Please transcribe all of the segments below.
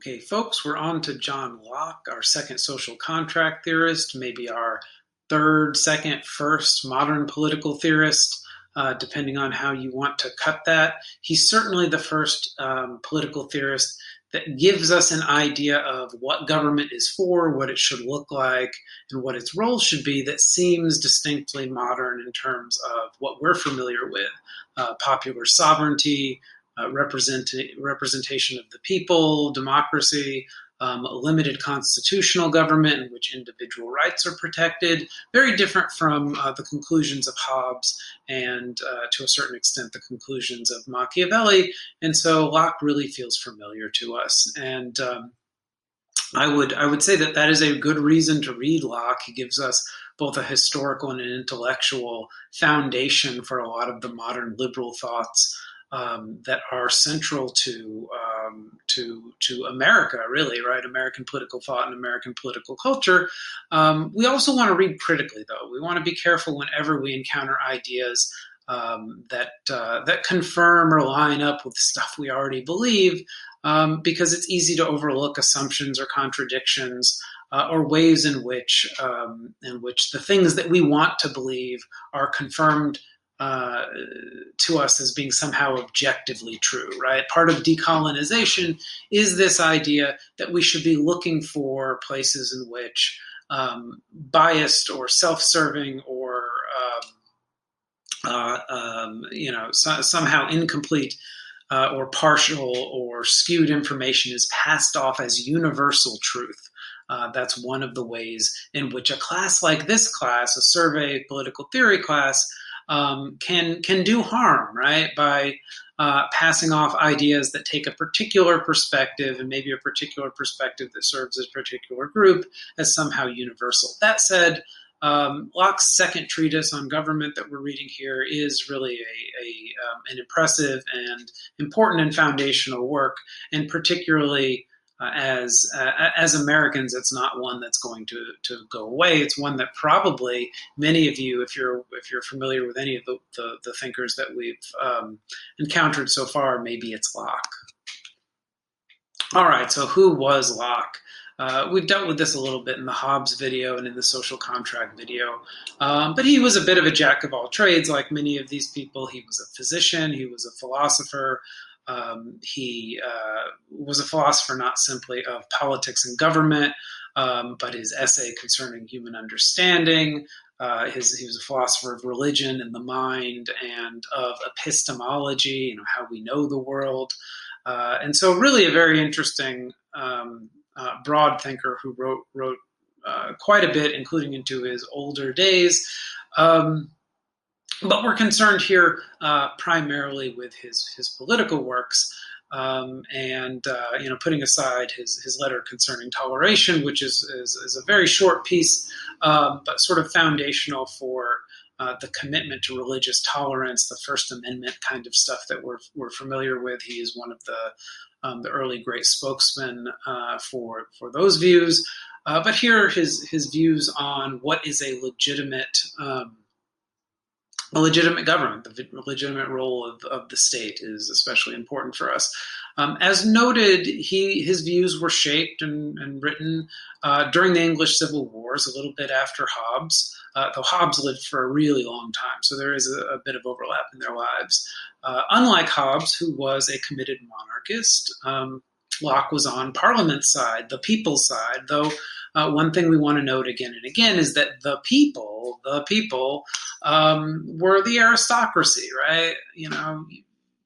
Okay, folks, we're on to John Locke, our second social contract theorist, maybe our third, second, first modern political theorist, depending on how you want to cut that. He's certainly the first political theorist that gives us an idea of what government is for, what it should look like, and what its role should be that seems distinctly modern in terms of what we're familiar with, popular sovereignty, representation of the people, democracy, a limited constitutional government in which individual rights are protected, very different from the conclusions of Hobbes and to a certain extent the conclusions of Machiavelli. And so Locke really feels familiar to us. And I would say that is a good reason to read Locke. He gives us both a historical and an intellectual foundation for a lot of the modern liberal thoughts that are central to America, really, right? American political thought and American political culture. We also want to read critically, though. We want to be careful whenever we encounter ideas that confirm or line up with stuff we already believe, because it's easy to overlook assumptions or contradictions or ways in which the things that we want to believe are confirmed to us as being somehow objectively true, right? Part of decolonization is this idea that we should be looking for places in which biased or self-serving or somehow incomplete or partial or skewed information is passed off as universal truth. That's one of the ways in which a class like this class, a survey political theory class, can do harm, right? By passing off ideas that take a particular perspective and maybe a particular perspective that serves a particular group as somehow universal. That said, Locke's second treatise on government that we're reading here is really an impressive and important and foundational work, and particularly as Americans, it's not one that's going to go away. It's one that probably many of you, if you're familiar with any of the thinkers that we've encountered so far, maybe it's Locke. All right, so who was Locke? We've dealt with this a little bit in the Hobbes video and in the social contract video, but he was a bit of a jack of all trades, like many of these people. He was a physician, he was a philosopher. He was a philosopher not simply of politics and government, but his essay concerning human understanding. He was a philosopher of religion and the mind and of epistemology, how we know the world. And so really a very interesting broad thinker who wrote quite a bit, including into his older days. But we're concerned here primarily with his political works, and putting aside his letter concerning toleration, which is a very short piece, but sort of foundational for the commitment to religious tolerance, the First Amendment kind of stuff that we're familiar with. He is one of the early great spokesmen for those views. But here are his views on what is a legitimate government. The legitimate role of the state is especially important for us. As noted, his views were shaped and written during the English Civil Wars, a little bit after Hobbes, though Hobbes lived for a really long time, so there is a bit of overlap in their lives. Unlike Hobbes, who was a committed monarchist, Locke was on Parliament's side, the people's side, though one thing we want to note again and again is that the people were the aristocracy, right?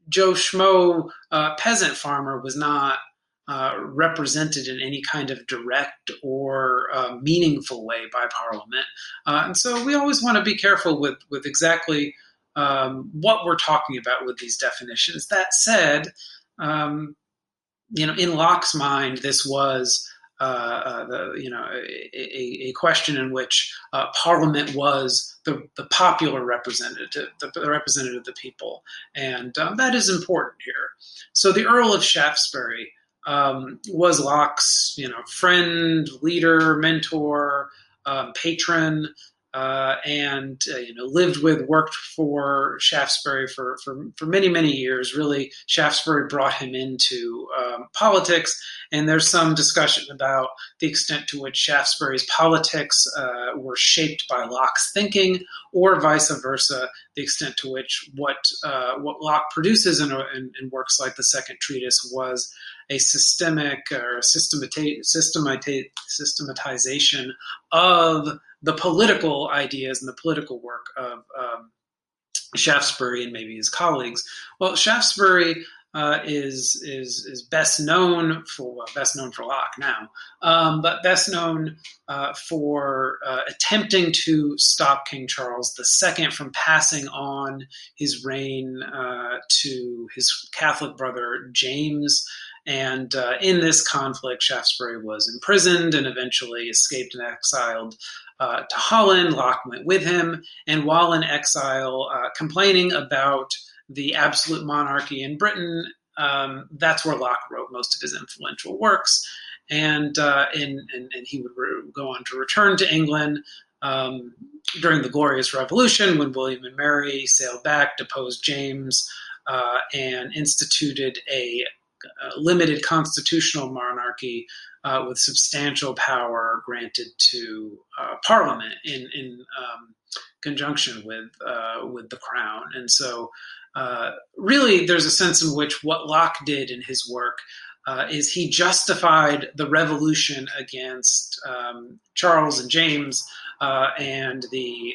Joe Schmo, peasant farmer, was not represented in any kind of direct or meaningful way by Parliament. And so we always want to be careful with exactly what we're talking about with these definitions. That said, in Locke's mind, this was a question in which Parliament was the popular representative, the representative of the people, and that is important here. So the Earl of Shaftesbury was Locke's, friend, leader, mentor, patron. and lived with, worked for Shaftesbury for many, many years. Really, Shaftesbury brought him into politics, and there's some discussion about the extent to which Shaftesbury's politics were shaped by Locke's thinking, or vice versa, the extent to which what Locke produces in works like the Second Treatise was a systemic or systematization of the political ideas and the political work of Shaftesbury and maybe his colleagues. Well, Shaftesbury is best known for Locke now, but best known for attempting to stop King Charles II from passing on his reign to his Catholic brother James. And in this conflict, Shaftesbury was imprisoned and eventually escaped and exiled to Holland. Locke went with him, and while in exile, complaining about the absolute monarchy in Britain, that's where Locke wrote most of his influential works. And he would go on to return to England during the Glorious Revolution, when William and Mary sailed back, deposed James, and instituted a limited constitutional monarchy with substantial power granted to Parliament in conjunction with the Crown. And so really there's a sense in which what Locke did in his work is he justified the revolution against Charles and James and the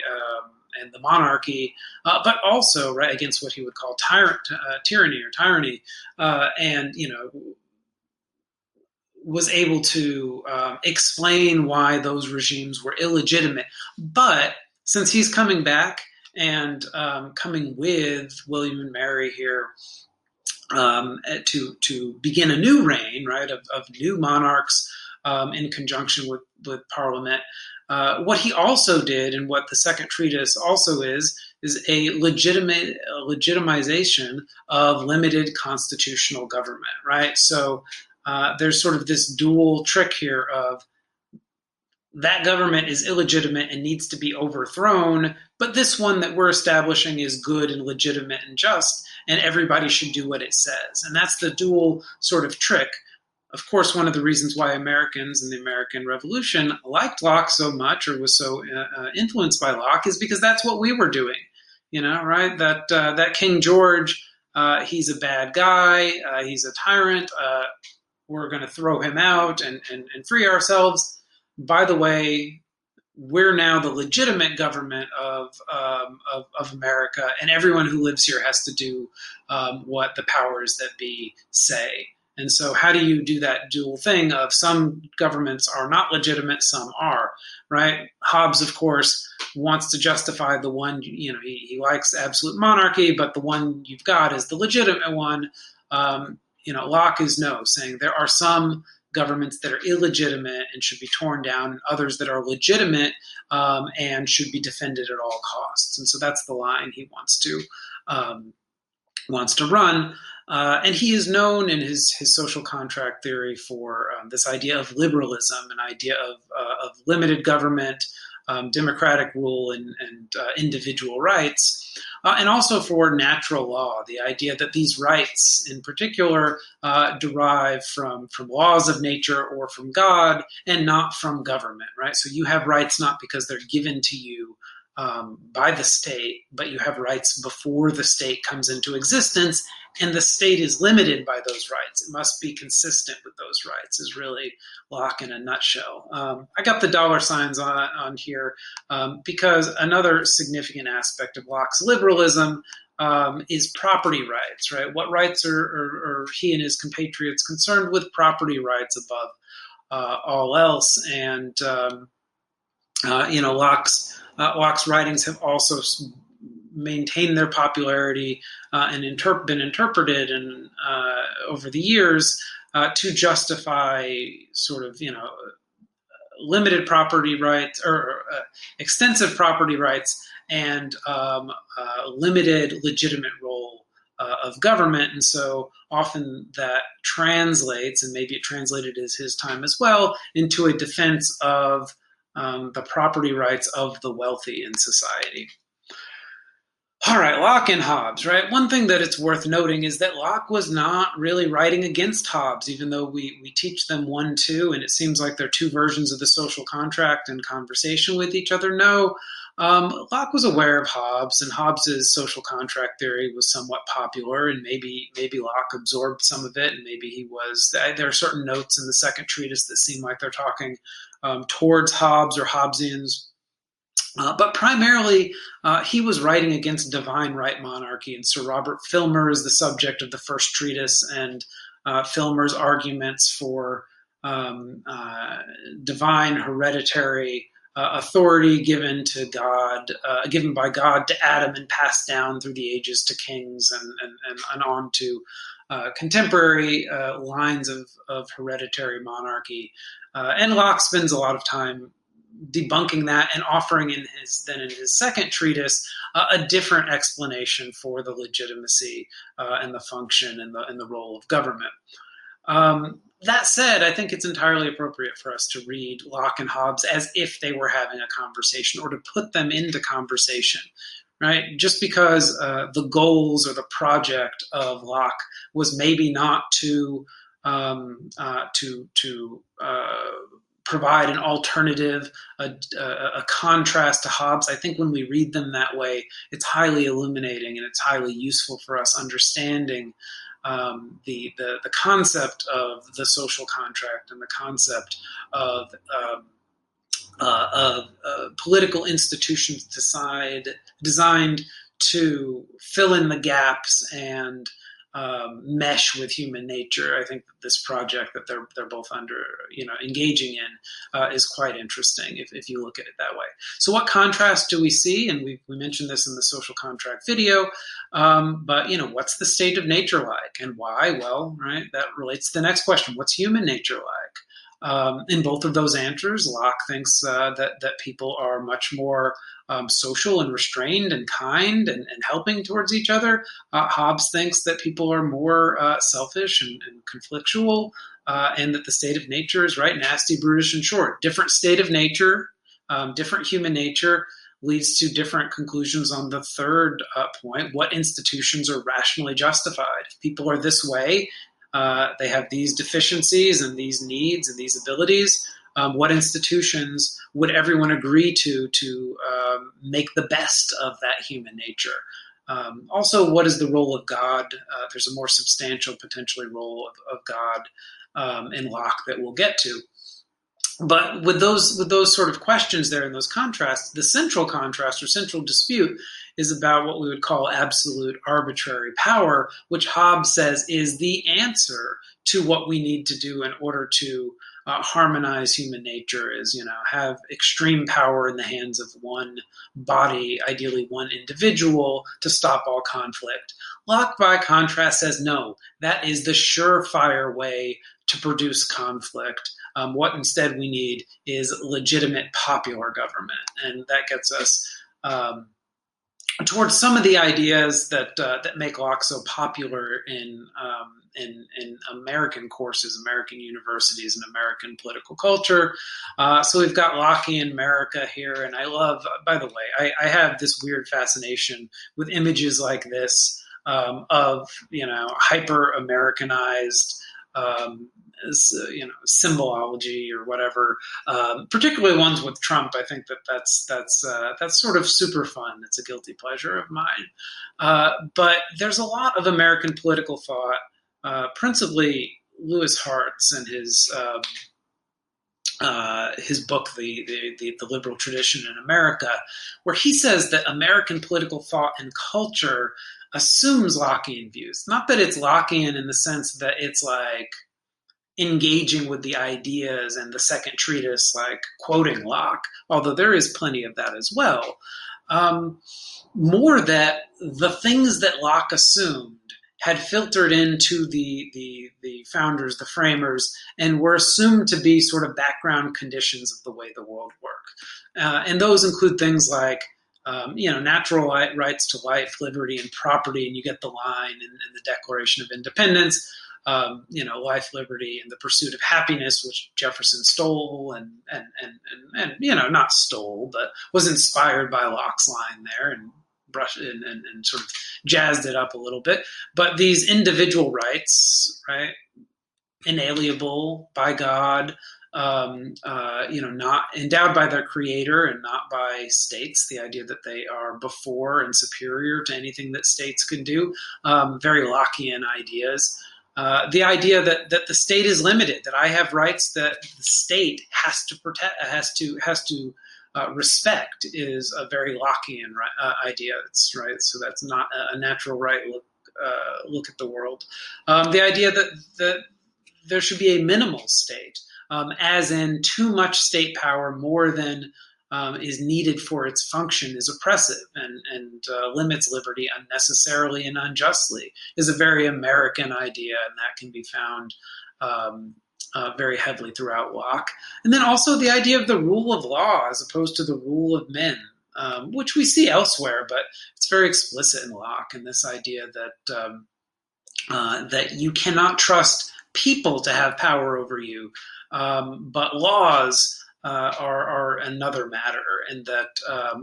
monarchy, but also against what he would call tyranny, and was able to explain why those regimes were illegitimate. But since he's coming back and coming with William and Mary here to begin a new reign, right, of new monarchs in conjunction with Parliament, what he also did, and what the Second Treatise also is a legitimization of limited constitutional government, right? So there's sort of this dual trick here of that government is illegitimate and needs to be overthrown, but this one that we're establishing is good and legitimate and just, and everybody should do what it says. And that's the dual sort of trick. Of course, one of the reasons why Americans in the American Revolution liked Locke so much, or was so influenced by Locke, is because that's what we were doing, right? That King George, he's a bad guy, he's a tyrant, we're going to throw him out and free ourselves. By the way, we're now the legitimate government of America, and everyone who lives here has to do what the powers that be say. And so how do you do that dual thing of some governments are not legitimate, some are, right? Hobbes, of course, wants to justify the one, he likes absolute monarchy, but the one you've got is the legitimate one. Locke is saying there are some governments that are illegitimate and should be torn down, and others that are legitimate and should be defended at all costs. And so that's the line he wants to run. And he is known in his social contract theory for this idea of liberalism, an idea of limited government, democratic rule, and individual rights, and also for natural law, the idea that these rights in particular derive from laws of nature or from God and not from government, right? So you have rights not because they're given to you by the state, but you have rights before the state comes into existence, and the state is limited by those rights. It must be consistent with those rights, is really Locke in a nutshell. I got the dollar signs on here because another significant aspect of Locke's liberalism is property rights, right? What rights are he and his compatriots concerned with? Property rights above all else. And, Locke's writings have also maintained their popularity and been interpreted over the years to justify sort of, limited property rights or extensive property rights and limited legitimate role of government. And so often that translates, and maybe it translated as his time as well, into a defense of the property rights of the wealthy in society. All right, Locke and Hobbes, right? One thing that it's worth noting is that Locke was not really writing against Hobbes, even though we teach them 1-2, and it seems like they're two versions of the social contract in conversation with each other. No, Locke was aware of Hobbes, and Hobbes's social contract theory was somewhat popular, and maybe Locke absorbed some of it, and maybe he was. There are certain notes in the Second Treatise that seem like they're talking towards Hobbes or Hobbesians. But primarily, he was writing against divine right monarchy, and Sir Robert Filmer is the subject of the first treatise, and Filmer's arguments for divine hereditary authority given to God, given by God to Adam and passed down through the ages to kings and on to contemporary lines of hereditary monarchy. And Locke spends a lot of time debunking that and offering in his second treatise a different explanation for the legitimacy and the function and the role of government. That said, I think it's entirely appropriate for us to read Locke and Hobbes as if they were having a conversation, or to put them into conversation, right? Just because the goals or the project of Locke was maybe not to provide an alternative, a contrast to Hobbes. I think when we read them that way, it's highly illuminating and it's highly useful for us understanding the concept of the social contract and the concept of political institutions designed to fill in the gaps and mesh with human nature. I think that this project that they're both engaging in is quite interesting if you look at it that way. So what contrast do we see? And we mentioned this in the social contract video, but what's the state of nature like and why? Well, right, that relates to the next question. What's human nature like? In both of those answers, Locke thinks that people are much more social and restrained and kind and helping towards each other. Hobbes thinks that people are more selfish and conflictual, and that the state of nature is right, nasty, brutish, and short. Different state of nature, different human nature leads to different conclusions on the third point. What institutions are rationally justified? If people are this way, they have these deficiencies and these needs and these abilities. What institutions would everyone agree to make the best of that human nature? Also, what is the role of God? There's a more substantial, potentially, role of God in Locke that we'll get to. But with those sort of questions there and those contrasts, the central contrast or central dispute is about what we would call absolute arbitrary power, which Hobbes says is the answer to what we need to do in order to harmonize human nature, is have extreme power in the hands of one body, ideally one individual, to stop all conflict. Locke, by contrast, says no, that is the surefire way to produce conflict. What instead we need is legitimate popular government, and that gets us towards some of the ideas that make Locke so popular in American courses, American universities, and American political culture. So we've got Lockean America here, and I love, by the way, I have this weird fascination with images like this of hyper Americanized symbology or whatever, particularly ones with Trump. I think that's sort of super fun. It's a guilty pleasure of mine. But there's a lot of American political thought, principally Lewis Hart's and his book, the Liberal Tradition in America, where he says that American political thought and culture assumes Lockean views. Not that it's Lockean in the sense that it's like engaging with the ideas and the second treatise, like quoting Locke, although there is plenty of that as well. More that the things that Locke assumed had filtered into the founders, the framers, and were assumed to be sort of background conditions of the way the world worked. And those include things like natural rights to life, liberty, and property, and you get the line in the Declaration of Independence. life, liberty, and the pursuit of happiness, which Jefferson stole and not stole, but was inspired by Locke's line there and brushed and sort of jazzed it up a little bit. But these individual rights, right, inalienable by God, not endowed by their creator and not by states, the idea that they are before and superior to anything that states can do, very Lockean ideas. The idea that the state is limited, that I have rights that the state has to protect, has to respect, is a very Lockean idea. It's right, so that's not a natural right look at the world. The idea that there should be a minimal state, as in too much state power, more than is needed for its function, is oppressive and limits liberty unnecessarily and unjustly, is a very American idea, and that can be found very heavily throughout Locke. And then also the idea of the rule of law as opposed to the rule of men, which we see elsewhere, but it's very explicit in Locke, and this idea that you cannot trust people to have power over you, but laws are another matter, and that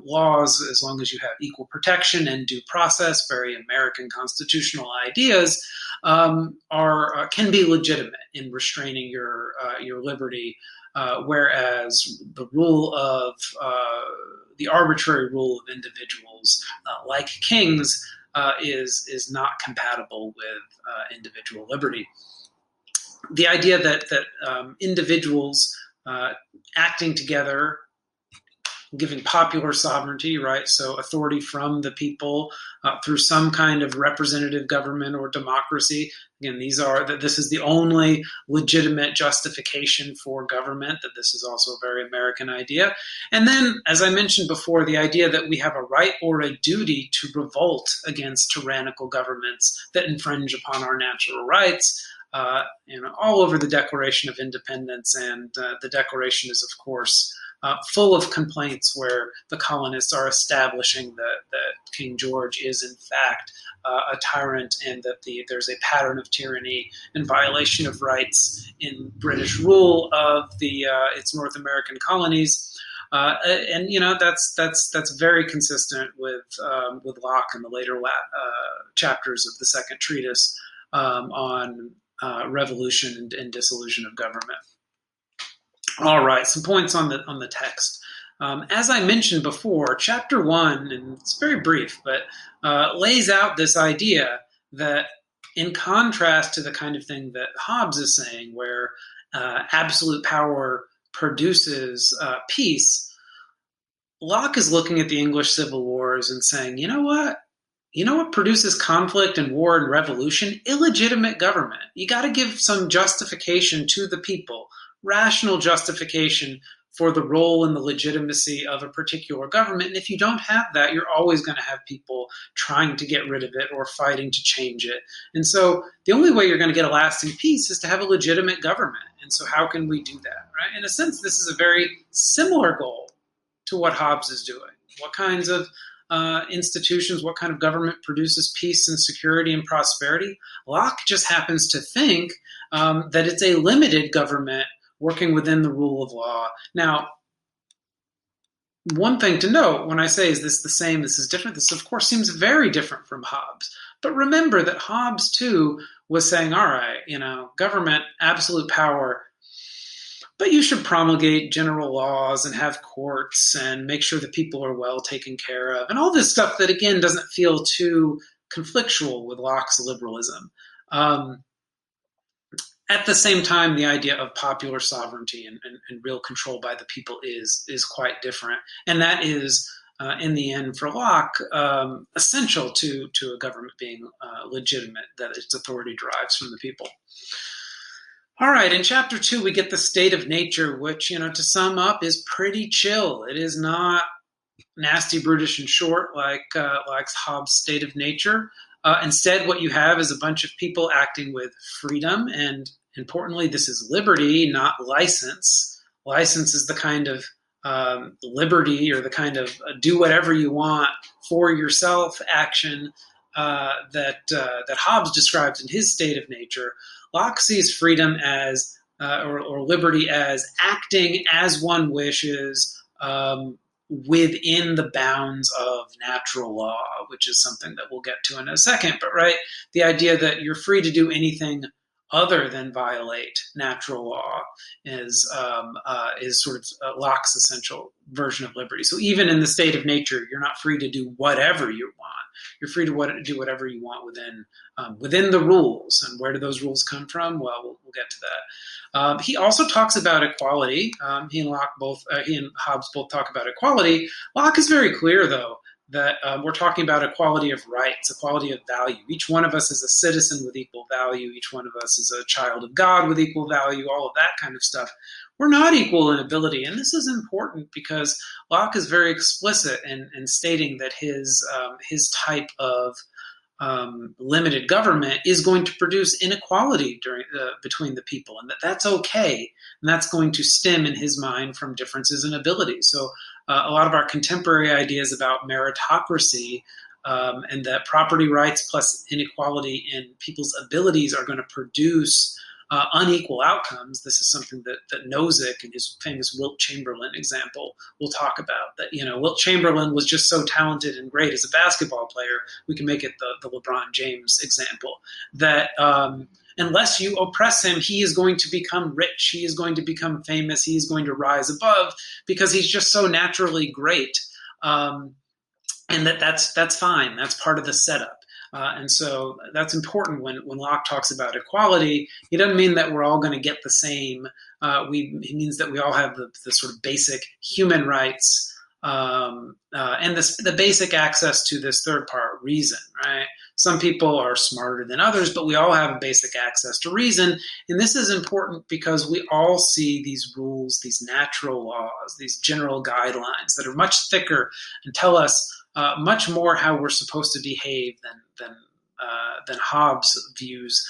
laws, as long as you have equal protection and due process, very American constitutional ideas, can be legitimate in restraining your liberty, whereas the rule of the arbitrary rule of individuals, like kings, is not compatible with individual liberty. The idea that individuals acting together, giving popular sovereignty, right? So authority from the people through some kind of representative government or democracy. Again, this is the only legitimate justification for government, that this is also a very American idea. And then, as I mentioned before, the idea that we have a right or a duty to revolt against tyrannical governments that infringe upon our natural rights, all over the Declaration of Independence, and the Declaration is, of course, full of complaints where the colonists are establishing that King George is, in fact, a tyrant, and that there's a pattern of tyranny and violation of rights in British rule of its North American colonies. That's very consistent with Locke and the later chapters of the Second Treatise on revolution and dissolution of government. All right, some points on the text. As I mentioned before, Chapter 1, and it's very brief, but lays out this idea that, in contrast to the kind of thing that Hobbes is saying, where absolute power produces peace, Locke is looking at the English Civil Wars and saying, you know what? You know what produces conflict and war and revolution? Illegitimate government. You got to give some justification to the people, rational justification for the role and the legitimacy of a particular government. And if you don't have that, you're always going to have people trying to get rid of it or fighting to change it. And so the only way you're going to get a lasting peace is to have a legitimate government. And so how can we do that, right? In a sense, this is a very similar goal to what Hobbes is doing. What kinds of institutions, what kind of government produces peace and security and prosperity? Locke just happens to think that it's a limited government working within the rule of law. Now, one thing to note when I say, is this the same, this is different, this of course seems very different from Hobbes. But remember that Hobbes too was saying, all right, government, absolute power, but you should promulgate general laws and have courts and make sure that people are well taken care of, and all this stuff that, again, doesn't feel too conflictual with Locke's liberalism. At the same time, the idea of popular sovereignty and real control by the people is quite different. And that is, in the end, for Locke, essential to a government being legitimate, that its authority derives from the people. All right, in Chapter 2, we get the state of nature, which, to sum up, is pretty chill. It is not nasty, brutish, and short like Hobbes' state of nature. Instead, what you have is a bunch of people acting with freedom, and importantly, this is liberty, not license. License is the kind of liberty, or the kind of do whatever you want for yourself action that Hobbes describes in his State of Nature, Locke sees freedom as or liberty as acting as one wishes within the bounds of natural law, which is something that we'll get to in a second. But the idea that you're free to do anything other than violate natural law is sort of Locke's essential version of liberty. So even in the state of nature, you're not free to do whatever you want. You're free to do whatever you want within the rules. And where do those rules come from? Well, we'll get to that. He also talks about equality. He and Hobbes both talk about equality. Locke is very clear, though, that we're talking about equality of rights, equality of value. Each one of us is a citizen with equal value. Each one of us is a child of God with equal value, all of that kind of stuff. We're not equal in ability. And this is important because Locke is very explicit in stating that his type of limited government is going to produce inequality between the people, and that's okay. And that's going to stem in his mind from differences in ability. So a lot of our contemporary ideas about meritocracy and that property rights plus inequality in people's abilities are going to produce unequal outcomes. This is something that Nozick, in his famous Wilt Chamberlain example, will talk about. That Wilt Chamberlain was just so talented and great as a basketball player. We can make it the LeBron James example. That unless you oppress him, he is going to become rich. He is going to become famous. He is going to rise above because he's just so naturally great. And that's fine. That's part of the setup. And so that's important when Locke talks about equality. He doesn't mean that we're all going to get the same. He means that we all have the sort of basic human rights and the basic access to this third part, reason, right? Some people are smarter than others, but we all have a basic access to reason. And this is important because we all see these rules, these natural laws, these general guidelines that are much thicker and tell us much more how we're supposed to behave than Hobbes views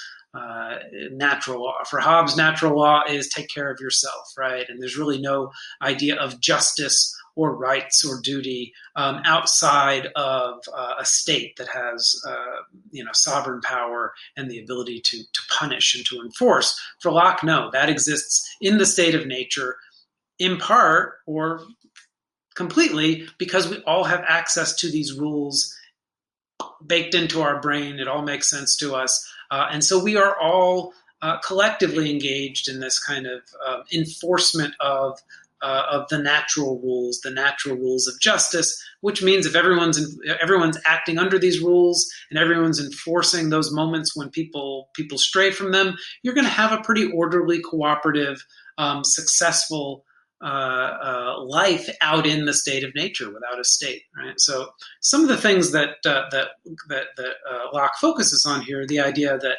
natural law. For Hobbes, natural law is take care of yourself, right? And there's really no idea of justice or rights or duty outside of a state that has sovereign power and the ability to punish and to enforce. For Locke, no, that exists in the state of nature, in part or completely because we all have access to these rules baked into our brain. It all makes sense to us. And so we are all collectively engaged in this kind of enforcement of the natural rules of justice, which means if everyone's acting under these rules and everyone's enforcing those moments when people stray from them, you're going to have a pretty orderly, cooperative, successful life out in the state of nature without a state, right? So some of the things that Locke focuses on here, the idea that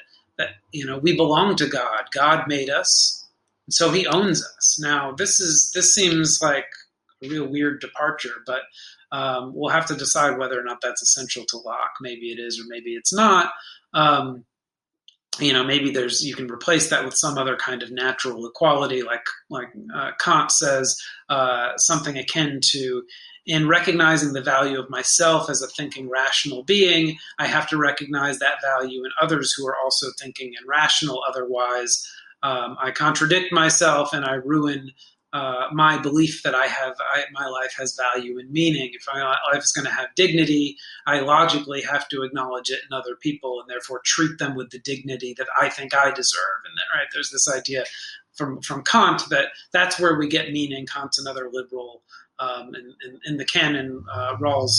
we belong to God. God made us, and so He owns us. Now this seems like a real weird departure, but we'll have to decide whether or not that's essential to Locke. Maybe it is, or maybe it's not. Maybe you can replace that with some other kind of natural equality, like Kant says, something akin to, in recognizing the value of myself as a thinking, rational being, I have to recognize that value in others who are also thinking and rational. Otherwise, I contradict myself and I ruin my belief that my life has value and meaning. If my life is going to have dignity, I logically have to acknowledge it in other people and therefore treat them with the dignity that I think I deserve. And then, there's this idea from Kant that's where we get meaning. Kant's another liberal, and in the canon, Rawls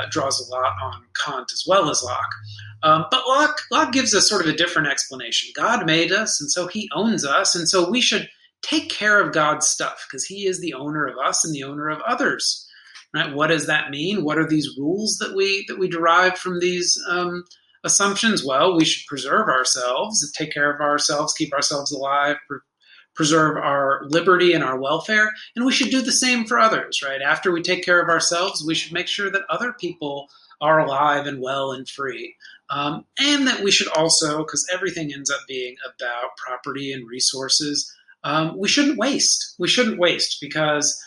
draws a lot on Kant as well as Locke. But Locke gives us sort of a different explanation. God made us, and so He owns us, and so we should take care of God's stuff because He is the owner of us and the owner of others. Right? What does that mean? What are these rules that we derive from these assumptions? Well, we should preserve ourselves, take care of ourselves, keep ourselves alive, preserve our liberty and our welfare, and we should do the same for others. Right? After we take care of ourselves, we should make sure that other people are alive and well and free. And that we should also, because everything ends up being about property and resources, we shouldn't waste. We shouldn't waste because,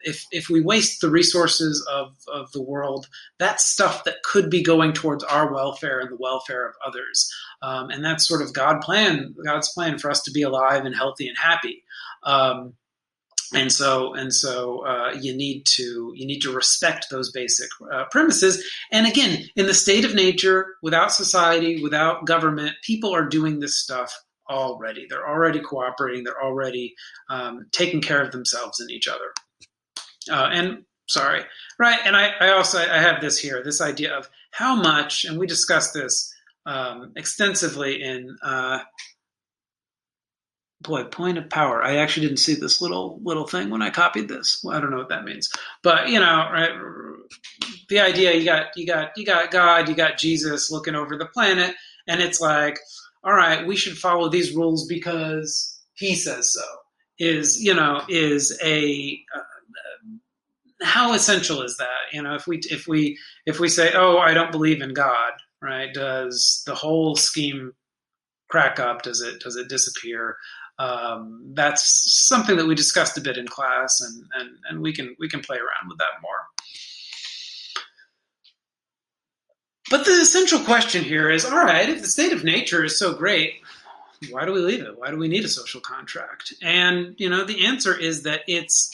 if we waste the resources of the world, that's stuff that could be going towards our welfare and the welfare of others. And that's sort of God's plan for us to be alive and healthy and happy. And so you need to respect those basic premises. And again, in the state of nature, without society, without government, people are doing this stuff already. They're already cooperating. They're already taking care of themselves and each other. And I also have this here, this idea of how much, and we discussed this extensively in point of power. I actually didn't see this little thing when I copied this. Well, I don't know what that means, but right, the idea you got God, you got Jesus looking over the planet, and it's like, all right, we should follow these rules because he says so. How essential is that? If we say, oh, I don't believe in God, right? Does the whole scheme crack up? Does it disappear? That's something that we discussed a bit in class, and we can play around with that more. But the essential question here is, all right, if the state of nature is so great, why do we leave it? Why do we need a social contract? And the answer is that it's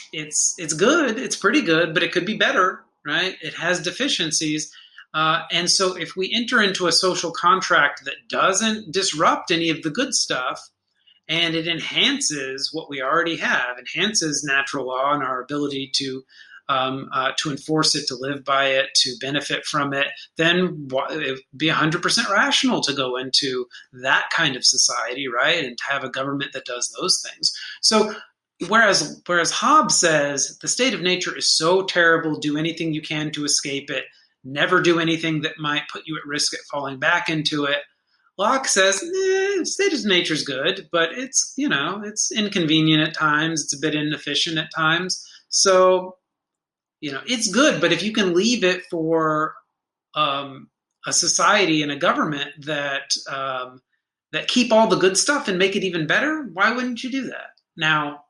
good, it's pretty good, but it could be better, right? It has deficiencies. And so if we enter into a social contract that doesn't disrupt any of the good stuff, and it enhances what we already have, enhances natural law and our ability to enforce it, to live by it, to benefit from it, then it would be 100% rational to go into that kind of society, right? And to have a government that does those things. So whereas Hobbes says the state of nature is so terrible, do anything you can to escape it, never do anything that might put you at risk at falling back into it, Locke says, state of nature is good, but it's inconvenient at times. It's a bit inefficient at times. So, it's good, but if you can leave it for a society and a government that keep all the good stuff and make it even better, why wouldn't you do that? Now,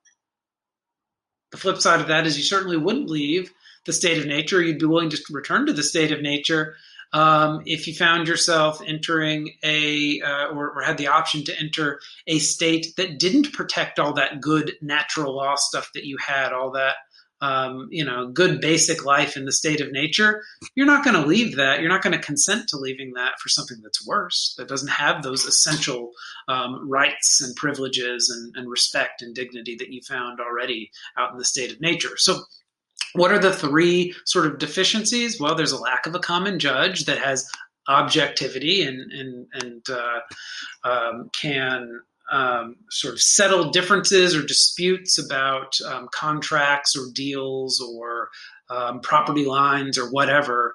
the flip side of that is you certainly wouldn't leave the state of nature. You'd be willing to return to the state of nature if you found yourself entering or had the option to enter a state that didn't protect all that good natural law stuff that you had, all that good basic life in the state of nature. You're not going to leave that. You're not going to consent to leaving that for something that's worse, that doesn't have those essential rights and privileges and respect and dignity that you found already out in the state of nature. So what are the three sort of deficiencies? Well, there's a lack of a common judge that has objectivity and can sort of settle differences or disputes about contracts or deals or property lines or whatever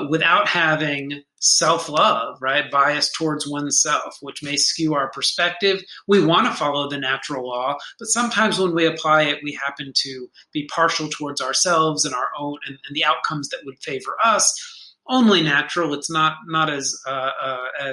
without having self-love, right? Bias towards oneself, which may skew our perspective. We want to follow the natural law, but sometimes when we apply it, we happen to be partial towards ourselves and our own and the outcomes that would favor us. Only natural. It's not as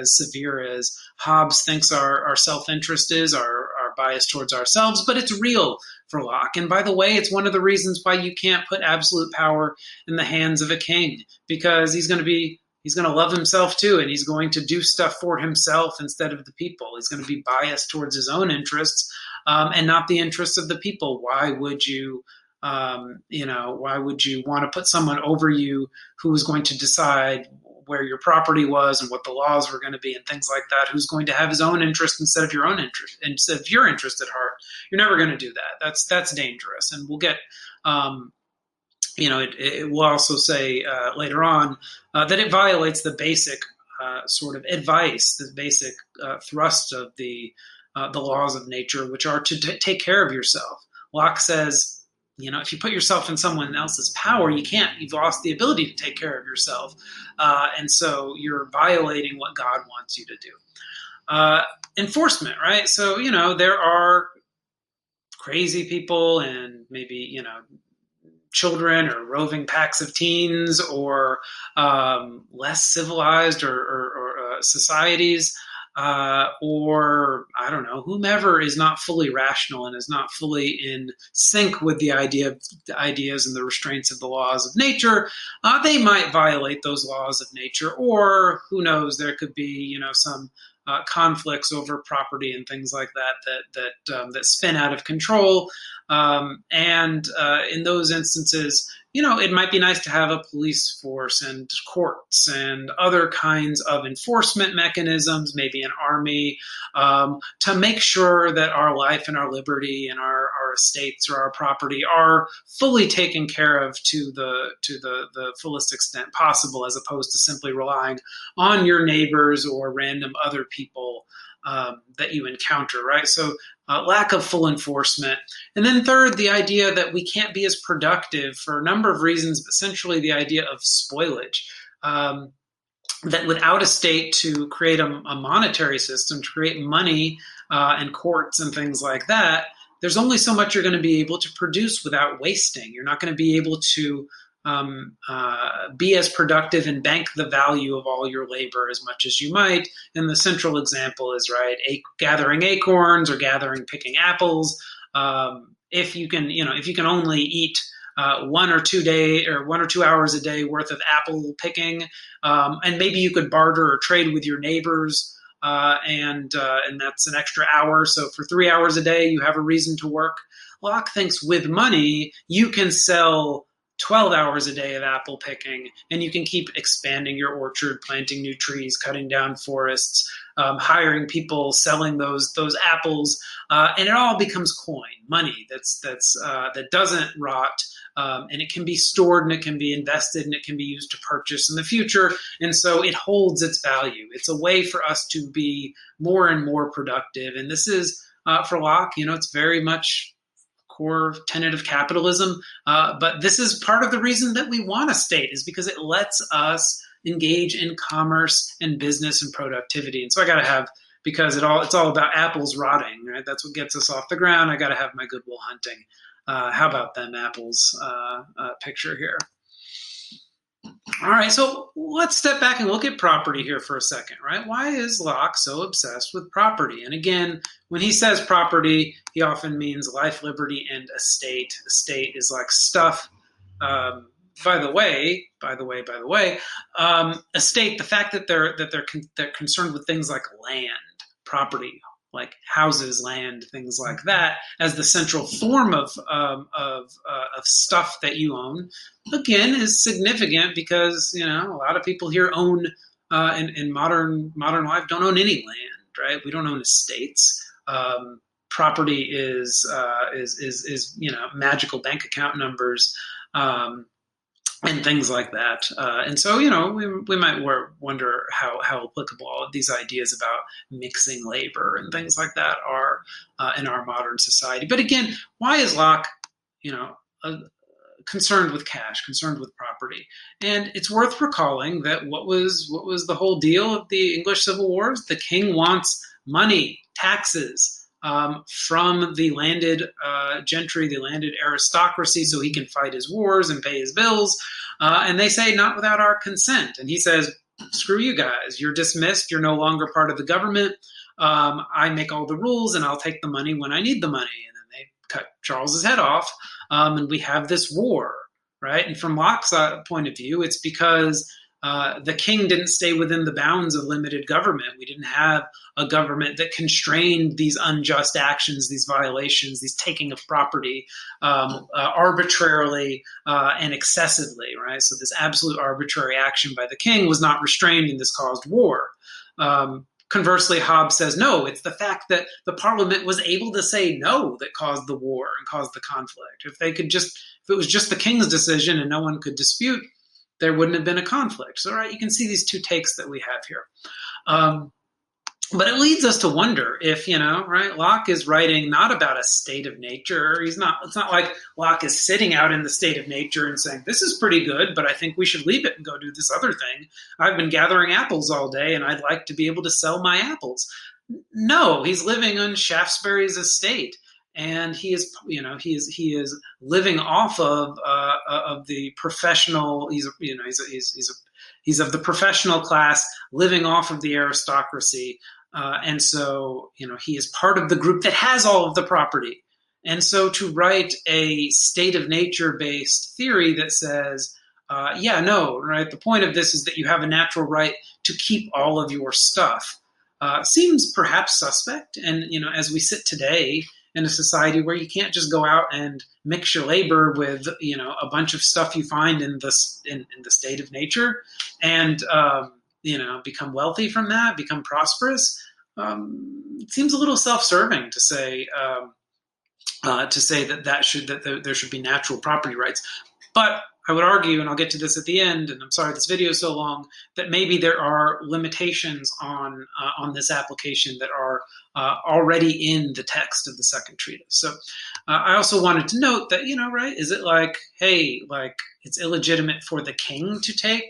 severe as Hobbes thinks our self-interest is, our bias towards ourselves, but it's real for Locke. And by the way, it's one of the reasons why you can't put absolute power in the hands of a king, because he's going to love himself too, and he's going to do stuff for himself instead of the people. He's going to be biased towards his own interests and not the interests of the people. Why would you want to put someone over you who was going to decide where your property was and what the laws were going to be and things like that, who's going to have his own interest instead of your own interest, instead of your interest at heart? You're never going to do that. That's dangerous. And we'll get, it will also say later on that it violates the basic sort of advice, the basic thrust of the laws of nature, which are to take care of yourself. Locke says, if you put yourself in someone else's power, you've lost the ability to take care of yourself. And so you're violating what God wants you to do. Enforcement, right? So, there are crazy people and maybe, children or roving packs of teens or less civilized or societies or I don't know, whomever is not fully rational and is not fully in sync with the ideas and the restraints of the laws of nature, they might violate those laws of nature, or who knows, there could be some conflicts over property and things like that spin out of control. And in those instances, it might be nice to have a police force and courts and other kinds of enforcement mechanisms, maybe an army, to make sure that our life and our liberty and our estates or our property are fully taken care of to the fullest extent possible, as opposed to simply relying on your neighbors or random other people that you encounter, right? So lack of full enforcement. And then third, the idea that we can't be as productive for a number of reasons, but essentially the idea of spoilage. That without a state to create a monetary system, to create money and courts and things like that, there's only so much you're going to be able to produce without wasting. You're not going to be able to be as productive and bank the value of all your labor as much as you might. And the central example is, right, gathering acorns or picking apples. If you can only eat 1 or 2 hours a day worth of apple picking, and maybe you could barter or trade with your neighbors, and that's an extra hour. So for 3 hours a day, you have a reason to work. Locke thinks with money, you can sell 12 hours a day of apple picking, and you can keep expanding your orchard, planting new trees, cutting down forests, hiring people, selling those apples, and it all becomes coin, money that doesn't rot, and it can be stored and it can be invested and it can be used to purchase in the future, and so it holds its value. It's a way for us to be more and more productive, and this is for Locke, it's very much core tenet of capitalism. But this is part of the reason that we want a state, is because it lets us engage in commerce and business and productivity. And so I got to have, because it's all about apples rotting, right? That's what gets us off the ground. I got to have my Good Will Hunting. How about them apples picture here? All right, so let's step back and look at property here for a second, right? Why is Locke so obsessed with property? And again, when he says property, he often means life, liberty, and estate. Estate is like stuff. By the way, estate, the fact that they're concerned with things like land, property, like houses, land, things like that, as the central form of stuff that you own, again, is significant because a lot of people here own in modern life don't own any land, right? We don't own estates. Property is magical bank account numbers. And things like that. And so, we might wonder how applicable all of these ideas about mixing labor and things like that are in our modern society. But again, why is Locke, concerned with cash, concerned with property? And it's worth recalling that what was the whole deal of the English Civil Wars? The king wants money, taxes, from the landed gentry, the landed aristocracy, so he can fight his wars and pay his bills. And they say, not without our consent. And he says, screw you guys. You're dismissed. You're no longer part of the government. I make all the rules, and I'll take the money when I need the money. And then they cut Charles's head off, and we have this war, right? And from Locke's point of view, it's because the king didn't stay within the bounds of limited government. We didn't have a government that constrained these unjust actions, these violations, these taking of property arbitrarily and excessively, right? So this absolute arbitrary action by the king was not restrained, and this caused war. Conversely, Hobbes says, no, it's the fact that the parliament was able to say no that caused the war and caused the conflict. If it was just the king's decision and no one could dispute, there wouldn't have been a conflict. So, right, you can see these two takes that we have here. But it leads us to wonder if, right, Locke is writing not about a state of nature. It's not like Locke is sitting out in the state of nature and saying, this is pretty good, but I think we should leave it and go do this other thing. I've been gathering apples all day, and I'd like to be able to sell my apples. No, he's living on Shaftesbury's estate. And he is living off of the professional. He's of the professional class, living off of the aristocracy, And so, he is part of the group that has all of the property. And so to write a state of nature-based theory that says, the point of this is that you have a natural right to keep all of your stuff, seems perhaps suspect. And, as we sit today in a society where you can't just go out and mix your labor with, a bunch of stuff you find in the state of nature and, become wealthy from that, become prosperous, it seems a little self-serving to say that there should be natural property rights. But I would argue, and I'll get to this at the end, and I'm sorry this video is so long, that maybe there are limitations on this application that are already in the text of the Second Treatise. So I also wanted to note that, is it like, hey, like it's illegitimate for the king to take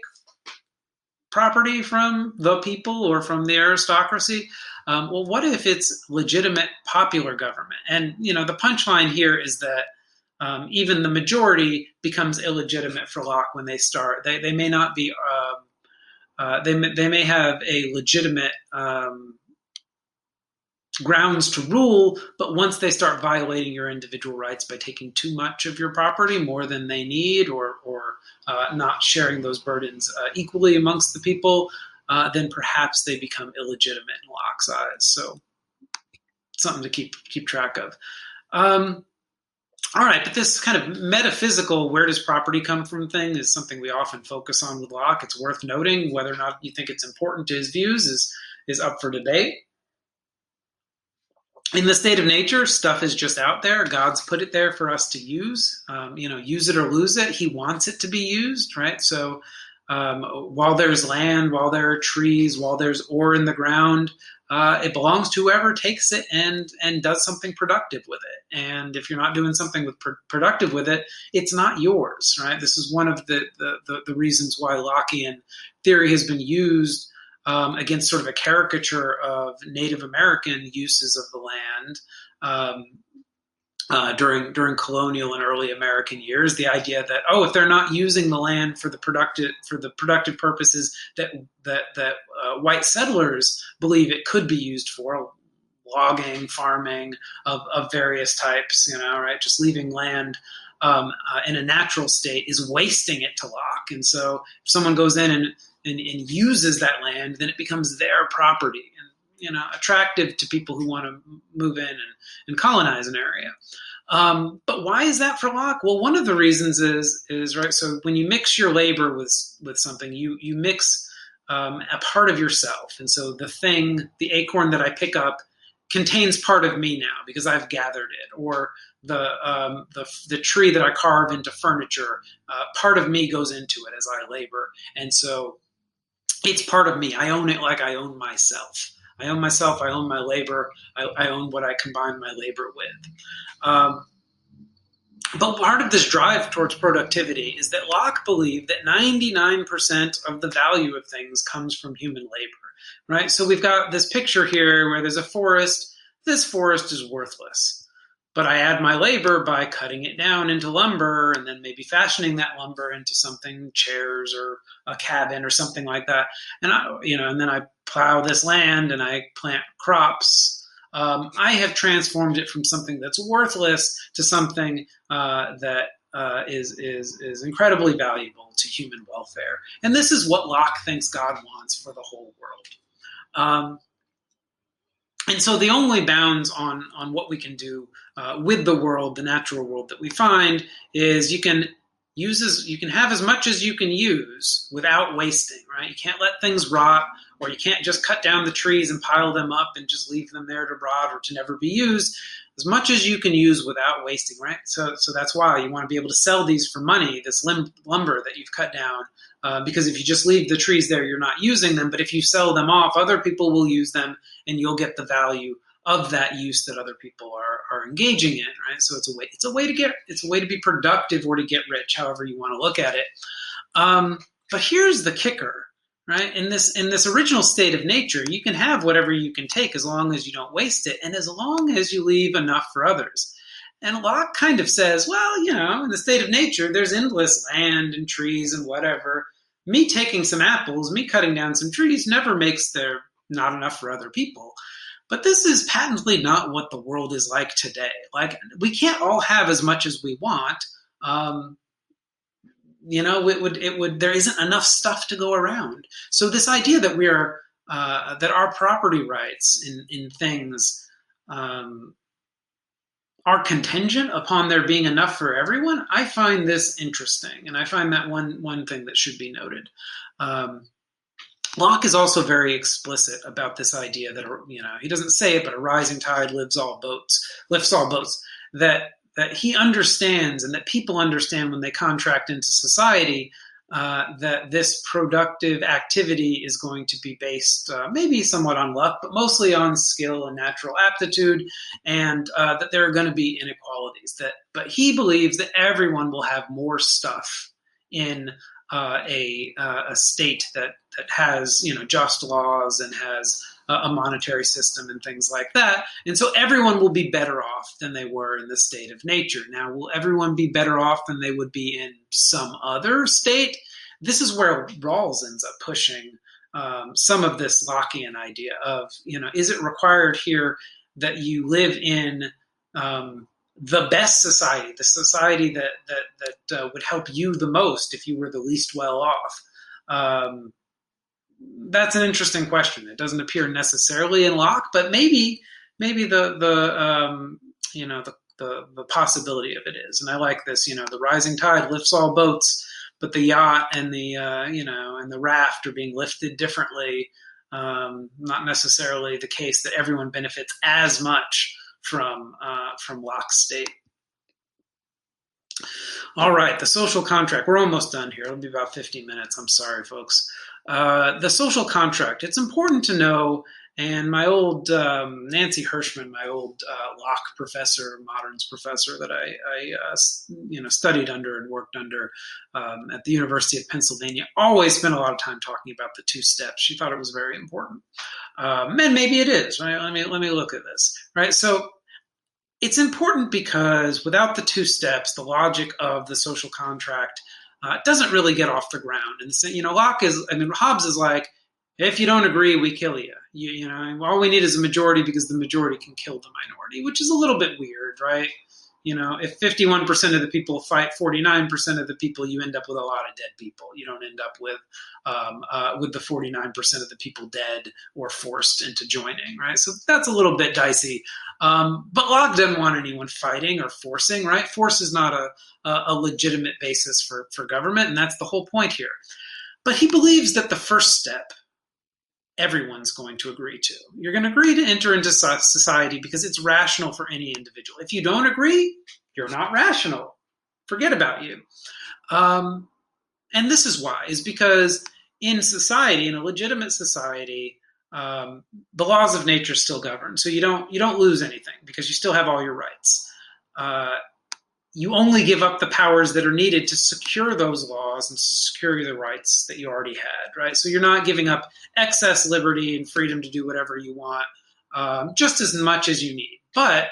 property from the people or from the aristocracy? Well, what if it's legitimate popular government? And, the punchline here is that even the majority becomes illegitimate for Locke when they start. They may not be, they may have a legitimate grounds to rule, but once they start violating your individual rights by taking too much of your property, more than they need, or not sharing those burdens equally amongst the people, then perhaps they become illegitimate in Locke's eyes. So something to keep track of. All right, but this kind of metaphysical, where does property come from thing is something we often focus on with Locke. It's worth noting. Whether or not you think it's important to his views is up for debate. In the state of nature, stuff is just out there. God's put it there for us to use. Use it or lose it. He wants it to be used, right? So while there's land, while there are trees, while there's ore in the ground, it belongs to whoever takes it and does something productive with it. And if you're not doing something productive with it, it's not yours, right? This is one of the reasons why Lockean theory has been used against sort of a caricature of Native American uses of the land during colonial and early American years. The idea that, if they're not using the land for the productive purposes that white settlers believe it could be used for, logging, farming of various types, right? Just leaving land in a natural state is wasting it to Locke. And so if someone goes in and uses that land, then it becomes their property and, attractive to people who want to move in and colonize an area. But why is that for Locke? Well, one of the reasons is right. So when you mix your labor with something, you mix a part of yourself. And so the acorn that I pick up contains part of me now because I've gathered it, or the tree that I carve into furniture, part of me goes into it as I labor. And so it's part of me. I own it like I own myself. I own myself. I own my labor. I own what I combine my labor with. But part of this drive towards productivity is that Locke believed that 99% of the value of things comes from human labor, right? So we've got this picture here where there's a forest. This forest is worthless. But I add my labor by cutting it down into lumber and then maybe fashioning that lumber into something, chairs or a cabin or something like that. And and then I plow this land and I plant crops. I have transformed it from something that's worthless to something that is incredibly valuable to human welfare. And this is what Locke thinks God wants for the whole world. And so the only bounds on what we can do with the world, the natural world that we find, is you can have as much as you can use without wasting, right? You can't let things rot, or you can't just cut down the trees and pile them up and just leave them there to rot or to never be used. As much as you can use without wasting, right? So that's why you want to be able to sell these for money, this lumber that you've cut down, because if you just leave the trees there, you're not using them. But if you sell them off, other people will use them, and you'll get the value of that use that other people are engaging in, right? So it's a way to be productive or to get rich, however you want to look at it. But here's the kicker, right? In this original state of nature, you can have whatever you can take as long as you don't waste it, and as long as you leave enough for others. And Locke kind of says, well, in the state of nature, there's endless land and trees and whatever. Me taking some apples, me cutting down some trees never makes their not enough for other people. But this is patently not what the world is like today. Like, we can't all have as much as we want. There isn't enough stuff to go around. So this idea that that our property rights in things are contingent upon there being enough for everyone, I find this interesting, and I find that one thing that should be noted. Locke is also very explicit about this idea that, he doesn't say it, but a rising tide lifts all boats. That he understands, and that people understand when they contract into society, that this productive activity is going to be based maybe somewhat on luck, but mostly on skill and natural aptitude, and that there are going to be inequalities. But he believes that everyone will have more stuff in a state that has just laws and has a monetary system and things like that. And so everyone will be better off than they were in the state of nature. Now, will everyone be better off than they would be in some other state? This is where Rawls ends up pushing some of this Lockean idea of, is it required here that you live in the best society, the society that would help you the most if you were the least well off? That's an interesting question. It doesn't appear necessarily in Locke, but maybe the possibility of it is. And I like this. The rising tide lifts all boats, but the yacht and the and the raft are being lifted differently. Not necessarily the case that everyone benefits as much from Locke's state. All right, the social contract. We're almost done here. It'll be about 50 minutes. I'm sorry, folks. The social contract. It's important to know, and my old Nancy Hirschman, my old Locke professor, moderns professor that I studied under and worked under at the University of Pennsylvania, always spent a lot of time talking about the two steps. She thought it was very important. And maybe it is, right? Let me look at this, right? So it's important because without the two steps, the logic of the social contract doesn't really get off the ground. And Hobbes is like, if you don't agree, we kill you. All we need is a majority because the majority can kill the minority, which is a little bit weird, right? If 51% of the people fight 49% of the people, you end up with a lot of dead people. You don't end up with the 49% of the people dead or forced into joining, right? So that's a little bit dicey. But Locke doesn't want anyone fighting or forcing, right? Force is not a legitimate basis for government, and that's the whole point here. But he believes that the first step, everyone's going to agree to. You're going to agree to enter into society because it's rational for any individual. If you don't agree, you're not rational. Forget about you. And this is why, is because in society, in a legitimate society, the laws of nature still govern. So you don't lose anything because you still have all your rights. You only give up the powers that are needed to secure those laws and to secure the rights that you already had, right? So you're not giving up excess liberty and freedom to do whatever you want, just as much as you need. But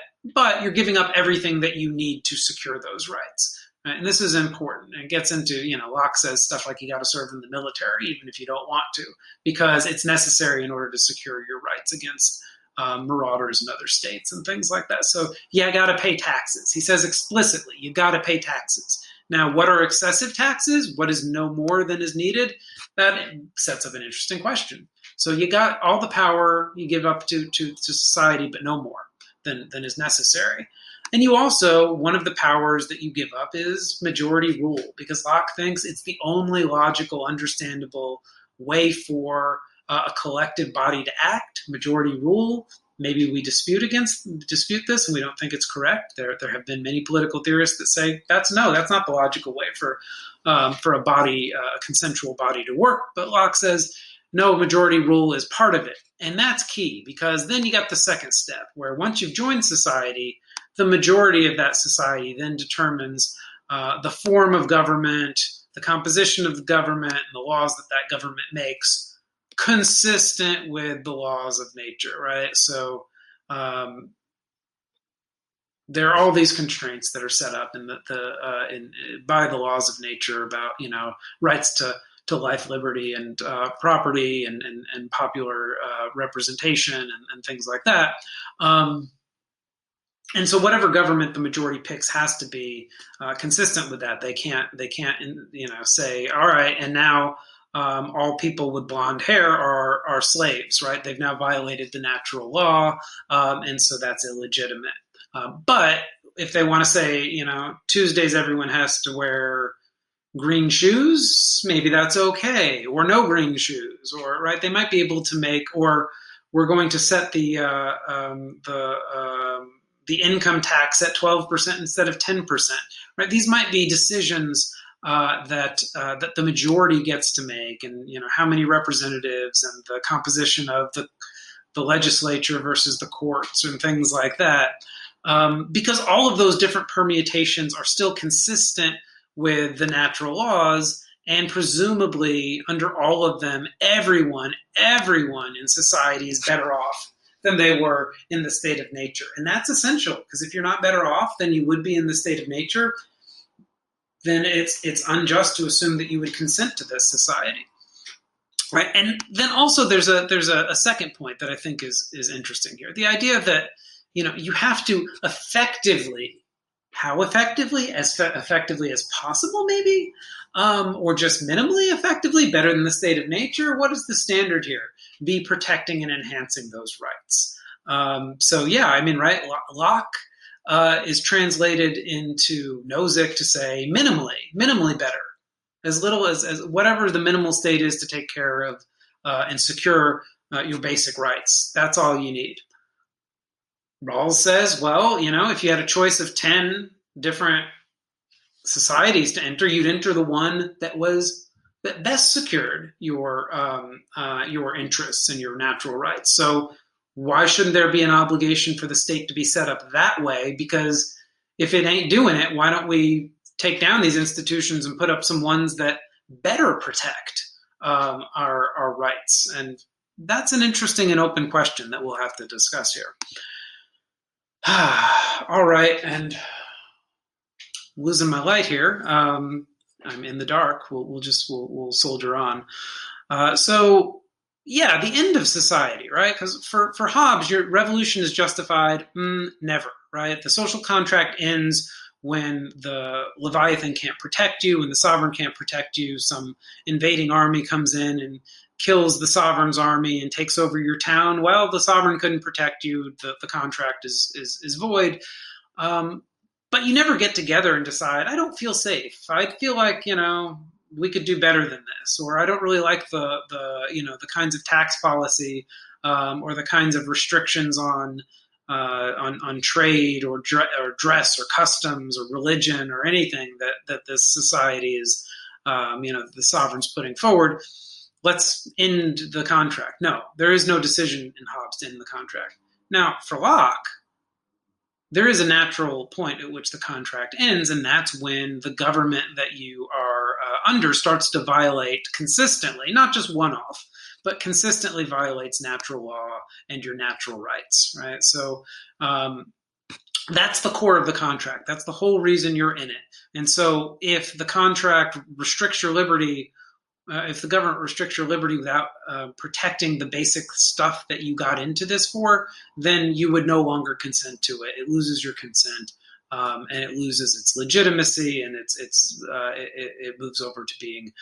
you're giving up everything that you need to secure those rights. Right? And this is important. It gets into, Locke says stuff like you got to serve in the military, even if you don't want to, because it's necessary in order to secure your rights against marauders in other states and things like that. So you got to pay taxes. He says explicitly, you got to pay taxes. Now, what are excessive taxes? What is no more than is needed? That sets up an interesting question. So you got all the power you give up to society, but no more than is necessary. And you also, one of the powers that you give up is majority rule, because Locke thinks it's the only logical, understandable way for a collective body to act. Majority rule. Maybe we dispute this, and we don't think it's correct. There have been many political theorists that say that's not the logical way for a body, a consensual body to work. But Locke says no, majority rule is part of it, and that's key, because then you got the second step, where once you've joined society, the majority of that society then determines the form of government, the composition of the government, and the laws that government makes, consistent with the laws of nature, right? So there are all these constraints that are set up by the laws of nature about rights to life, liberty, and property, and popular representation, and things like that. And so whatever government the majority picks has to be consistent with that. They can't say, all right, and now all people with blonde hair are slaves, right? They've now violated the natural law, and so that's illegitimate. But if they want to say, Tuesdays everyone has to wear green shoes, maybe that's okay, or no green shoes, or right, they might be able to make, or we're going to set the income tax at 12% instead of 10%. Right? These might be decisions that the majority gets to make, and how many representatives, and the composition of the legislature versus the courts, and things like that. Because all of those different permutations are still consistent with the natural laws, and presumably under all of them, everyone in society is better off than they were in the state of nature. And that's essential, because if you're not better off than you would be in the state of nature, then it's unjust to assume that you would consent to this society. Right? And then also there's a second point that I think is interesting here. The idea that you have to effectively, how effectively? As effectively as possible, maybe? Or just minimally effectively, better than the state of nature? What is the standard here? Be protecting and enhancing those rights. Right? Locke is translated into Nozick to say minimally better. As little as whatever the minimal state is to take care of and secure your basic rights. That's all you need. Rawls says, well, if you had a choice of 10 different societies to enter, you'd enter the one that best secured your interests and your natural rights. So why shouldn't there be an obligation for the state to be set up that way? Because if it ain't doing it, why don't we take down these institutions and put up some ones that better protect our rights? And that's an interesting and open question that we'll have to discuss here. All right, and losing my light here. I'm in the dark. We'll soldier on. The end of society, right? Because for Hobbes, your revolution is justified. Never, right? The social contract ends when the Leviathan can't protect you, when the sovereign can't protect you. Some invading army comes in and kills the sovereign's army and takes over your town. Well, the sovereign couldn't protect you. The contract is void. But you never get together and decide, I don't feel safe. I feel like, we could do better than this, or I don't really like the kinds of tax policy or the kinds of restrictions on trade or dress or customs or religion or anything that this society is, the sovereign's putting forward. Let's end the contract. No, there is no decision in Hobbes to end the contract. Now, for Locke, there is a natural point at which the contract ends, and that's when the government that you are under starts to violate consistently, not just one-off, but consistently violates natural law and your natural rights, right? So that's the core of the contract. That's the whole reason you're in it. And so if the contract restricts your liberty, if the government restricts your liberty without protecting the basic stuff that you got into this for, then you would no longer consent to it. It loses your consent, and it loses its legitimacy, and it moves over to being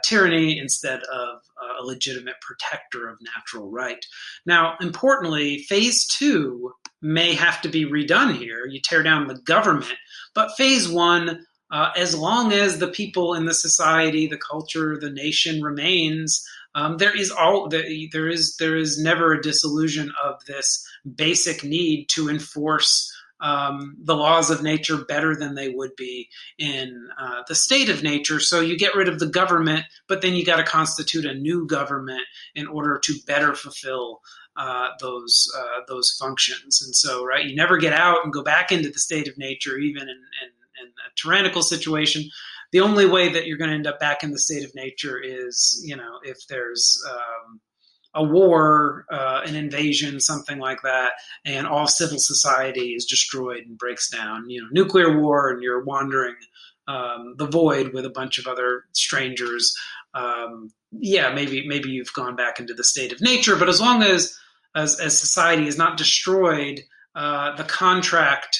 tyranny instead of a legitimate protector of natural right. Now, importantly, phase 2 may have to be redone here. You tear down the government, but phase 1, as long as the people in the society, the culture, the nation remains, there is never a dissolution of this basic need to enforce the laws of nature better than they would be in the state of nature. So you get rid of the government, but then you got to constitute a new government in order to better fulfill those functions. And so, right, you never get out and go back into the state of nature, even in a tyrannical situation. The only way that you're going to end up back in the state of nature is, if there's a war, an invasion, something like that, and all civil society is destroyed and breaks down, nuclear war, and you're wandering the void with a bunch of other strangers. maybe you've gone back into the state of nature, but as long as society is not destroyed, the contract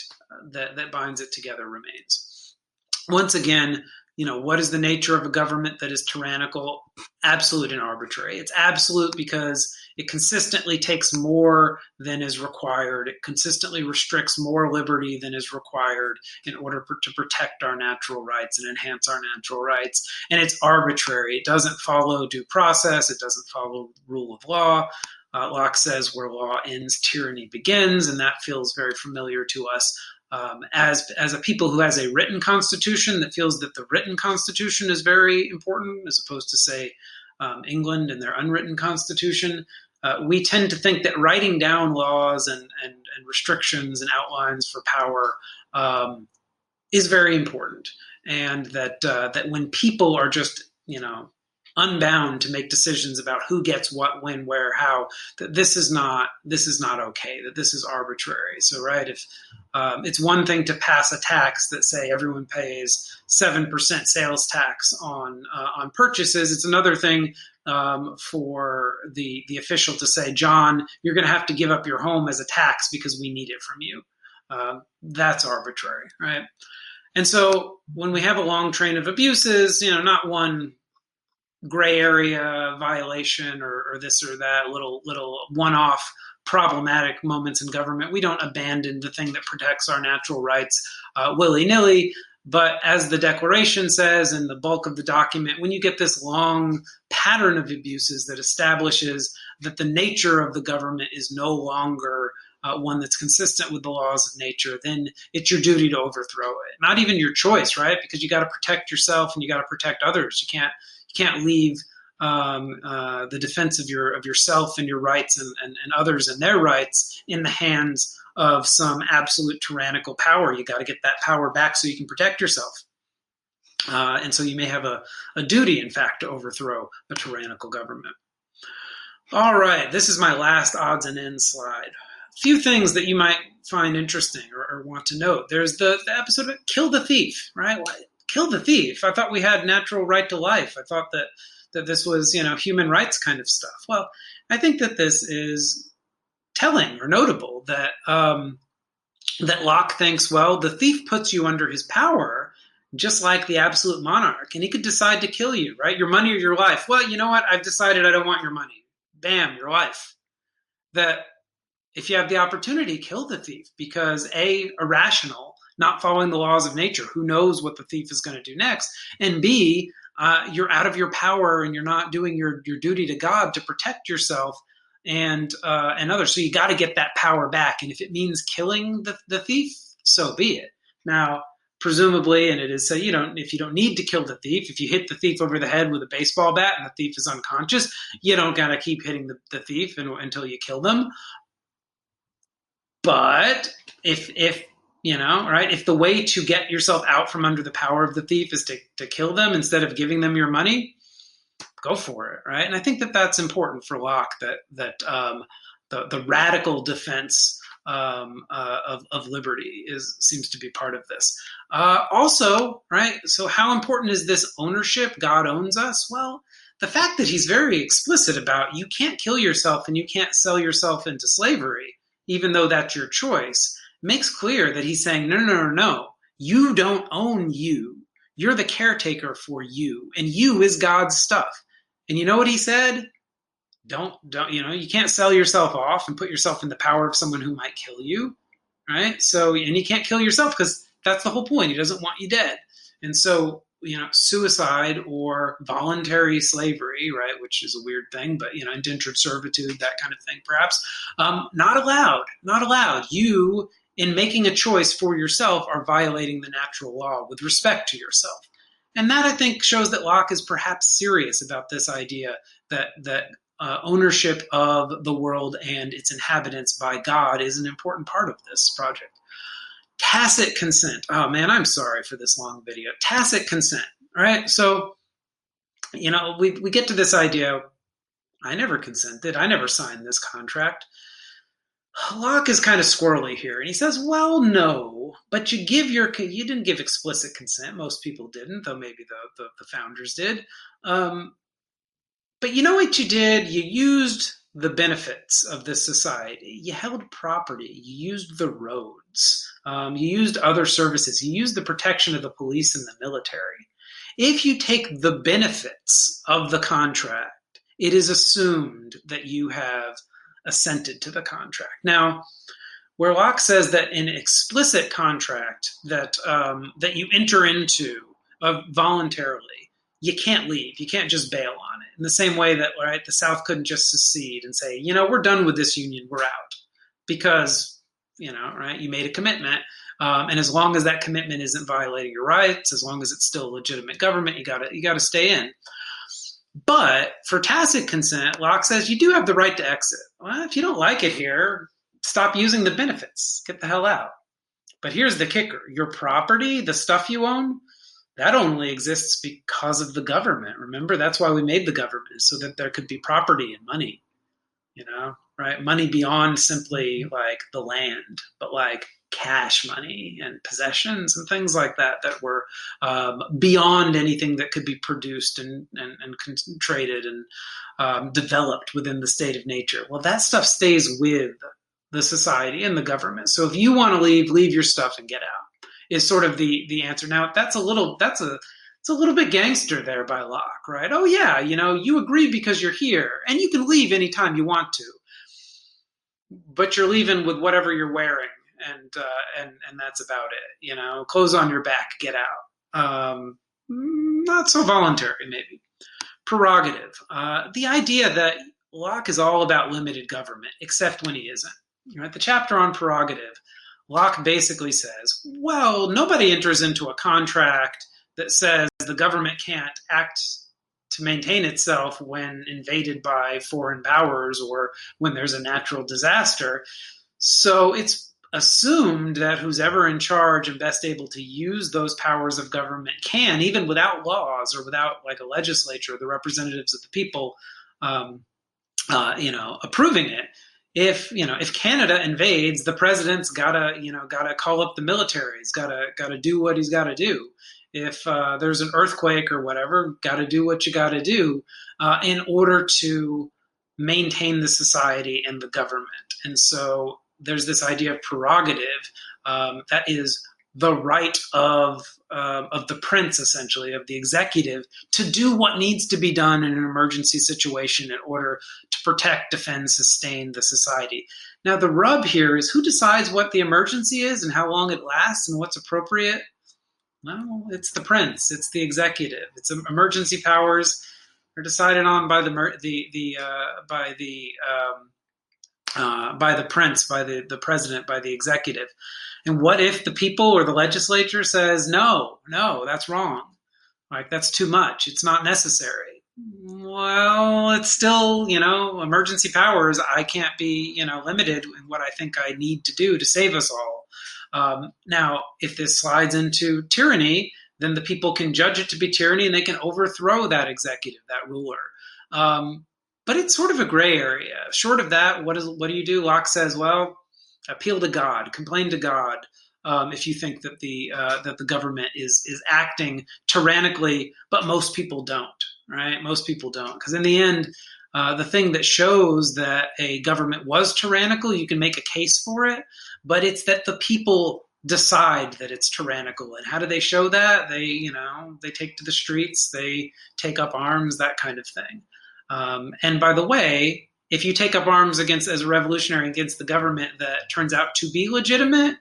that binds it together remains. Once again, what is the nature of a government that is tyrannical? Absolute and arbitrary. It's absolute because it consistently takes more than is required. It consistently restricts more liberty than is required in order to protect our natural rights and enhance our natural rights. And it's arbitrary. It doesn't follow due process. It doesn't follow rule of law. Locke says where law ends, tyranny begins, and that feels very familiar to us. As a people who has a written constitution that feels that the written constitution is very important, as opposed to, say, England and their unwritten constitution, we tend to think that writing down laws and restrictions and outlines for power is very important, and that when people are just unbound to make decisions about who gets what, when, where, how, that this is not okay, that this is arbitrary. So, right, if it's one thing to pass a tax that, say, everyone pays 7% sales tax on purchases. It's another thing for the official to say, John, you're going to have to give up your home as a tax because we need it from you. That's arbitrary, right? And so when we have a long train of abuses, not one gray area violation or this or that, little one-off problematic moments in government, we don't abandon the thing that protects our natural rights willy-nilly. But as the Declaration says in the bulk of the document, when you get this long pattern of abuses that establishes that the nature of the government is no longer one that's consistent with the laws of nature, then it's your duty to overthrow it. Not even your choice, right? Because you got to protect yourself and you got to protect others. You can't leave the defense of yourself and your rights and others and their rights in the hands of some absolute tyrannical power. You got to get that power back so you can protect yourself. And so you may have a duty, in fact, to overthrow a tyrannical government. All right, this is my last odds and ends slide. A few things that you might find interesting or want to note. There's the episode of Kill the Thief, right? Kill the thief. I thought we had natural right to life. I thought that this was, human rights kind of stuff. Well, I think that this is telling or notable that that Locke thinks, well, the thief puts you under his power, just like the absolute monarch, and he could decide to kill you, right? Your money or your life. Well, you know what? I've decided I don't want your money. Bam, your life. That if you have the opportunity, kill the thief, because A, irrational, not following the laws of nature. Who knows what the thief is going to do next? And B, you're out of your power and you're not doing your duty to God to protect yourself and others. So you got to get that power back. And if it means killing the thief, so be it. Now, presumably, and it is said, if you don't need to kill the thief, if you hit the thief over the head with a baseball bat and the thief is unconscious, you don't got to keep hitting the thief until you kill them. But if right, if the way to get yourself out from under the power of the thief is to kill them instead of giving them your money, go for it, right? And I think that that's important for Locke, that the radical defense of liberty seems to be part of this. Also, right, so how important is this ownership? God owns us? Well, the fact that he's very explicit about you can't kill yourself and you can't sell yourself into slavery, even though that's your choice, makes clear that he's saying, no, you don't own you. You're the caretaker for you, and you is God's stuff. And you know what he said? Don't, you can't sell yourself off and put yourself in the power of someone who might kill you, right? So, and you can't kill yourself because that's the whole point. He doesn't want you dead. And so, suicide or voluntary slavery, right, which is a weird thing, but, indentured servitude, that kind of thing, perhaps, not allowed. You, in making a choice for yourself, are violating the natural law with respect to yourself. And that, I think, shows that Locke is perhaps serious about this idea that ownership of the world and its inhabitants by God is an important part of this project. Tacit consent. Oh, man, I'm sorry for this long video. Tacit consent, right? So, we get to this idea, I never consented. I never signed this contract. Locke is kind of squirrely here, and he says, well, no, but you didn't give explicit consent. Most people didn't, though maybe the founders did. But you know what you did? You used the benefits of this society. You held property. You used the roads. You used other services. You used the protection of the police and the military. If you take the benefits of the contract, it is assumed that you have assented to the contract. Now, where Locke says that an explicit contract that you enter into voluntarily, you can't leave. You can't just bail on it. In the same way that, right, the South couldn't just secede and say, we're done with this union, we're out, because right, you made a commitment, and as long as that commitment isn't violating your rights, as long as it's still a legitimate government, you got to stay in. But for tacit consent, Locke says you do have the right to exit. Well, if you don't like it here, stop using the benefits. Get the hell out. But here's the kicker. Your property, the stuff you own, that only exists because of the government. Remember, that's why we made the government, so that there could be property and money, right? Money beyond simply like the land, but like cash money and possessions and things like that were beyond anything that could be produced and traded and developed within the state of nature. Well, that stuff stays with the society and the government. So if you want to leave your stuff and get out, is sort of the answer. Now, it's a little bit gangster there by Locke, right? Oh yeah, you agree because you're here, and you can leave anytime you want to, but you're leaving with whatever you're wearing, and that's about it. Clothes on your back, get out. Not so voluntary, maybe. Prerogative. The idea that Locke is all about limited government, except when he isn't. Right? The chapter on prerogative, Locke basically says, well, nobody enters into a contract that says the government can't act to maintain itself when invaded by foreign powers or when there's a natural disaster. So it's assumed that who's ever in charge and best able to use those powers of government can, even without laws or without like a legislature, the representatives of the people, approving it. If Canada invades, the president's gotta call up the military. He's gotta do what he's gotta do. If there's an earthquake or whatever, gotta do what you gotta do in order to maintain the society and the government. And so there's this idea of prerogative that is the right of the prince, essentially, of the executive, to do what needs to be done in an emergency situation in order to protect, defend, sustain the society. Now, the rub here is who decides what the emergency is and how long it lasts and what's appropriate? Well, it's the prince. It's the executive. It's emergency powers are decided on by the prince, by the president, by the executive. And what if the people or the legislature says, no, that's wrong. Like, that's too much. It's not necessary. Well, it's still, emergency powers. I can't be, limited in what I think I need to do to save us all. Now, if this slides into tyranny, then the people can judge it to be tyranny and they can overthrow that executive, that ruler. But it's sort of a gray area. Short of that, what do you do? Locke says, well, appeal to God, complain to God, if you think that the government is acting tyrannically, but most people don't, right? Most people don't, because in the end, the thing that shows that a government was tyrannical, you can make a case for it, but it's that the people decide that it's tyrannical. And how do they show that? They take to the streets, they take up arms, that kind of thing. And by the way, if you take up arms as a revolutionary against the government that turns out to be legitimate,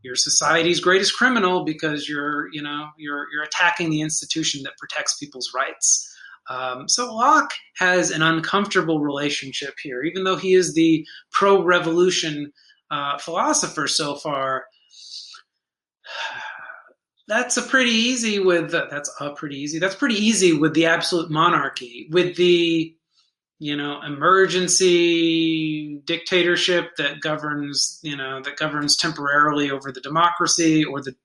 you're society's greatest criminal because you're attacking the institution that protects people's rights. So Locke has an uncomfortable relationship here, even though he is the pro-revolution philosopher so far. That's pretty easy with the absolute monarchy, with the emergency dictatorship that governs temporarily over the democracy, or the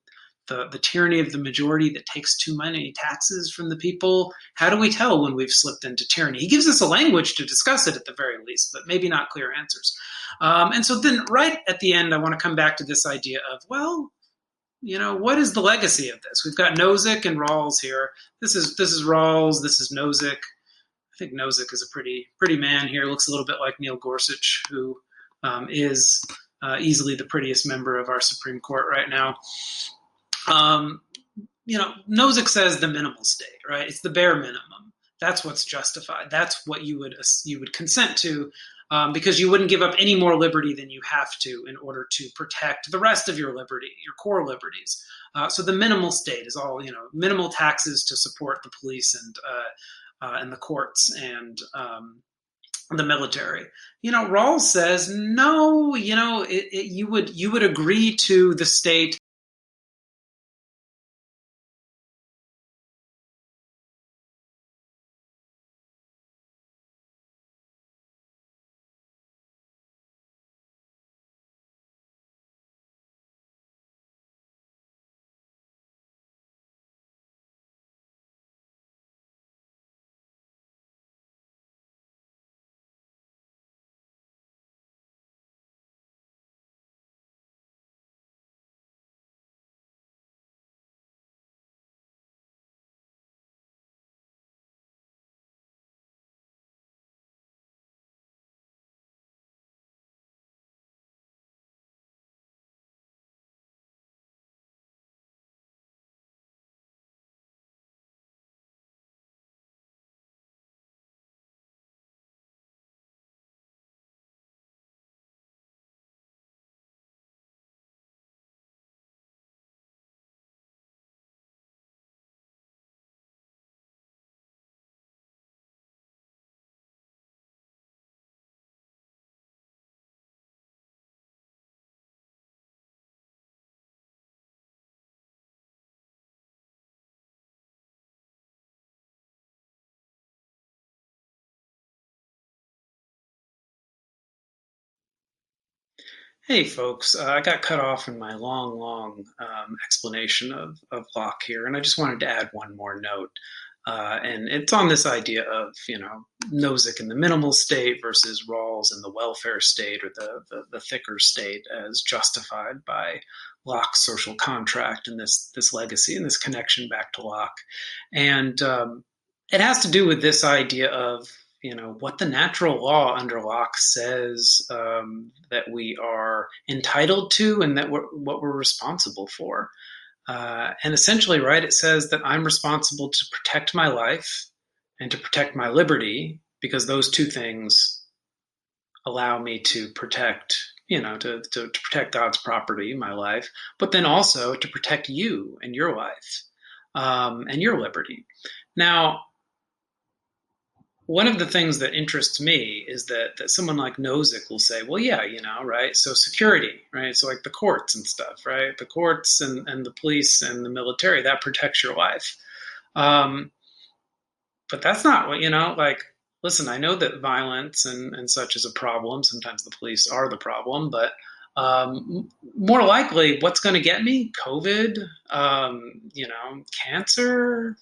tyranny of the majority that takes too many taxes from the people. How do we tell when we've slipped into tyranny? He gives us a language to discuss it at the very least, but maybe not clear answers. And so then right at the end, I want to come back to this idea of, well, what is the legacy of this? We've got Nozick and Rawls here. This is Rawls. This is Nozick. I think Nozick is a pretty man here. Looks a little bit like Neil Gorsuch, who is easily the prettiest member of our Supreme Court right now. Nozick says the minimal state, right? It's the bare minimum. That's what's justified. That's what you would consent to, because you wouldn't give up any more liberty than you have to in order to protect the rest of your liberty, your core liberties. So the minimal state is all, minimal taxes to support the police and the courts and the military. Rawls says no. You would agree to the state. Hey, folks, I got cut off in my long explanation of Locke here, and I just wanted to add one more note. And it's on this idea of, Nozick in the minimal state versus Rawls in the welfare state or the thicker state as justified by Locke's social contract and this legacy and this connection back to Locke. And it has to do with this idea of what the natural law under Locke says that we are entitled to and that what we're responsible for. And essentially, right, it says that I'm responsible to protect my life and to protect my liberty because those two things allow me to protect, to protect God's property, my life, but then also to protect you and your life and your liberty. Now, one of the things that interests me is that someone like Nozick will say, well, yeah, right? So security, right? So like the courts and stuff, right? The courts and the police and the military, that protects your life. But that's not what, listen, I know that violence and such is a problem. Sometimes the police are the problem, but more likely what's going to get me? COVID, cancer,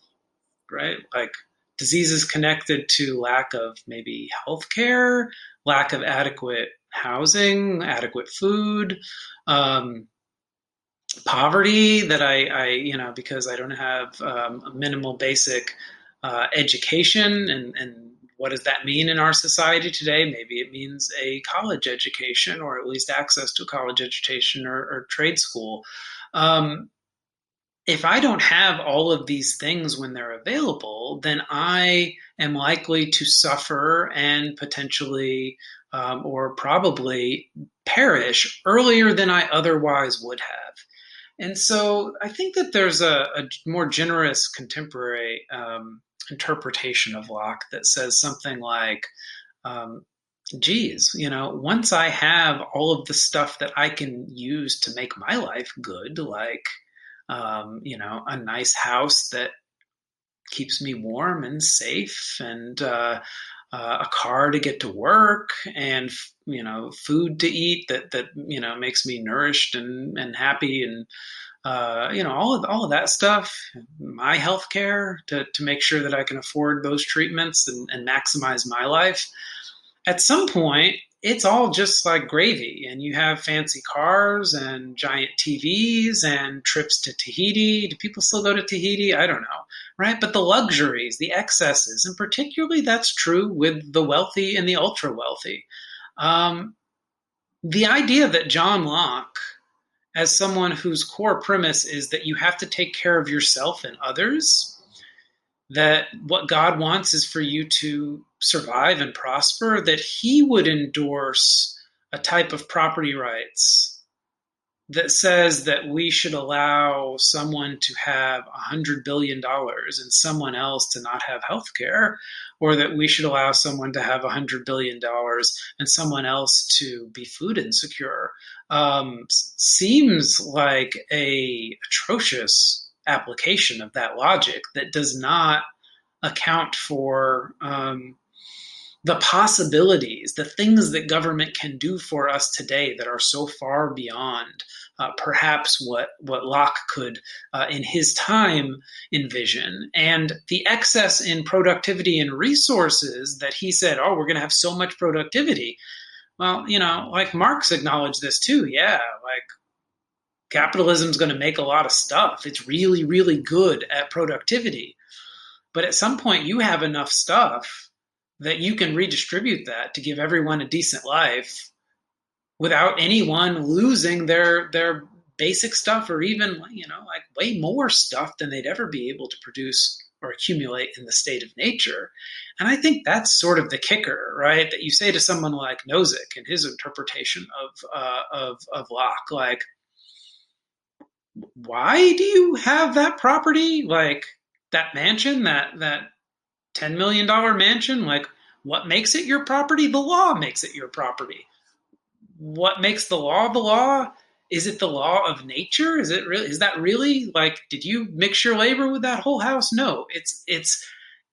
right? Like, diseases connected to lack of maybe healthcare, lack of adequate housing, adequate food, poverty that I because I don't have a minimal basic education and what does that mean in our society today? Maybe it means a college education or at least access to a college education or trade school. If I don't have all of these things when they're available, then I am likely to suffer and potentially or probably perish earlier than I otherwise would have. And so I think that there's a more generous contemporary interpretation of Locke that says something like, geez, once I have all of the stuff that I can use to make my life good, like a nice house that keeps me warm and safe and a car to get to work and food to eat that makes me nourished and happy and all of that stuff, my health care to make sure that I can afford those treatments and maximize my life. At some point, it's all just like gravy, and you have fancy cars and giant TVs and trips to Tahiti. Do people still go to Tahiti? I don't know, right? But the luxuries, the excesses, and particularly that's true with the wealthy and the ultra wealthy. Um, the idea that John Locke, as someone whose core premise is that you have to take care of yourself and others, that what God wants is for you to survive and prosper, that he would endorse a type of property rights that says that we should allow someone to have $100 billion and someone else to not have health care, or that we should allow someone to have $100 billion and someone else to be food insecure, seems like a atrocious application of that logic that does not account for the possibilities, the things that government can do for us today that are so far beyond perhaps what Locke could, in his time, envision. And the excess in productivity and resources that he said, oh, we're going to have so much productivity. Well, like Marx acknowledged this too. Yeah, like capitalism is going to make a lot of stuff. It's really, really good at productivity. But at some point, you have enough stuff that you can redistribute that to give everyone a decent life without anyone losing their basic stuff, or even like way more stuff than they'd ever be able to produce or accumulate in the state of nature. And I think that's sort of the kicker, right? That you say to someone like Nozick and his interpretation of Locke, like, why do you have that property? Like that mansion, that $10 million mansion, like what makes it your property? The law makes it your property. What makes the law the law? Is it the law of nature? Is that really like, did you mix your labor with that whole house? No, it's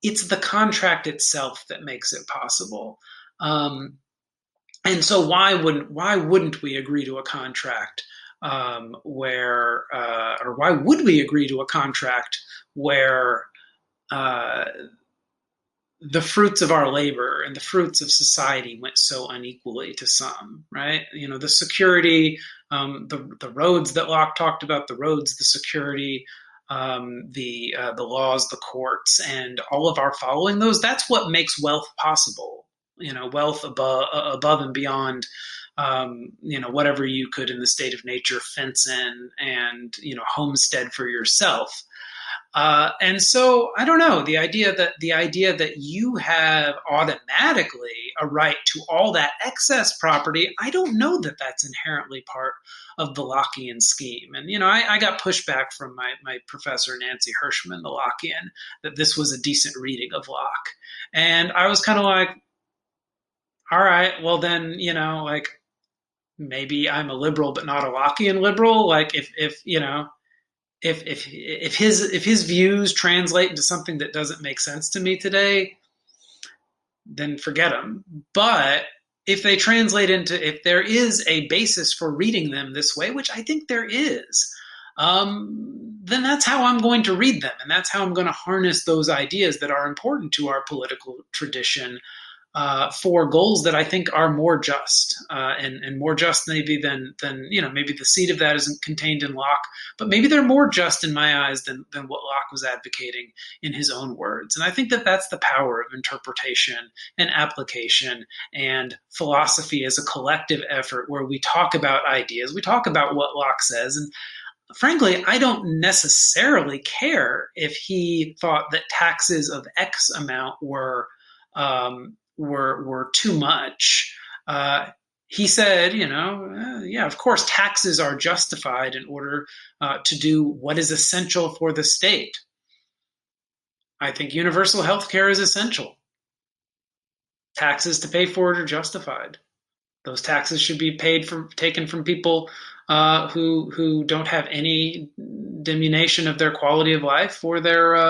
the contract itself that makes it possible. And so why wouldn't we agree to a contract or why would we agree to a contract where the fruits of our labor and the fruits of society went so unequally to some, right? The security, the roads that Locke talked about, the roads, the security, the laws, the courts, and all of our following those. That's what makes wealth possible. Wealth above and beyond, whatever you could in the state of nature fence in and homestead for yourself. And so I don't know, the idea that you have automatically a right to all that excess property, I don't know that that's inherently part of the Lockean scheme. And I got pushback from my professor Nancy Hirschman, the Lockean, that this was a decent reading of Locke, and I was kind of like, all right, well then like maybe I'm a liberal but not a Lockean liberal. Like if his views translate into something that doesn't make sense to me today, then forget them. But if they translate if there is a basis for reading them this way, which I think there is, then that's how I'm going to read them, and that's how I'm going to harness those ideas that are important to our political tradition for goals that I think are more just, and more just maybe than maybe the seed of that isn't contained in Locke, but maybe they're more just in my eyes than what Locke was advocating in his own words. And I think that that's the power of interpretation and application and philosophy as a collective effort where we talk about ideas, we talk about what Locke says, and frankly, I don't necessarily care if he thought that taxes of X amount were too much. He said, yeah, of course, taxes are justified in order to do what is essential for the state. I think universal health care is essential. Taxes to pay for it are justified. Those taxes should be taken from people who don't have any diminution of their quality of life or their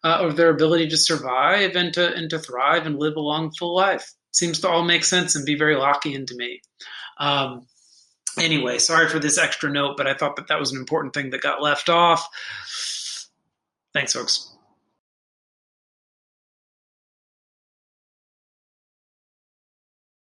ability to survive and to thrive and live a long, full life. Seems to all make sense and be very Lockean to me. Anyway, sorry for this extra note, but I thought that was an important thing that got left off. Thanks, folks.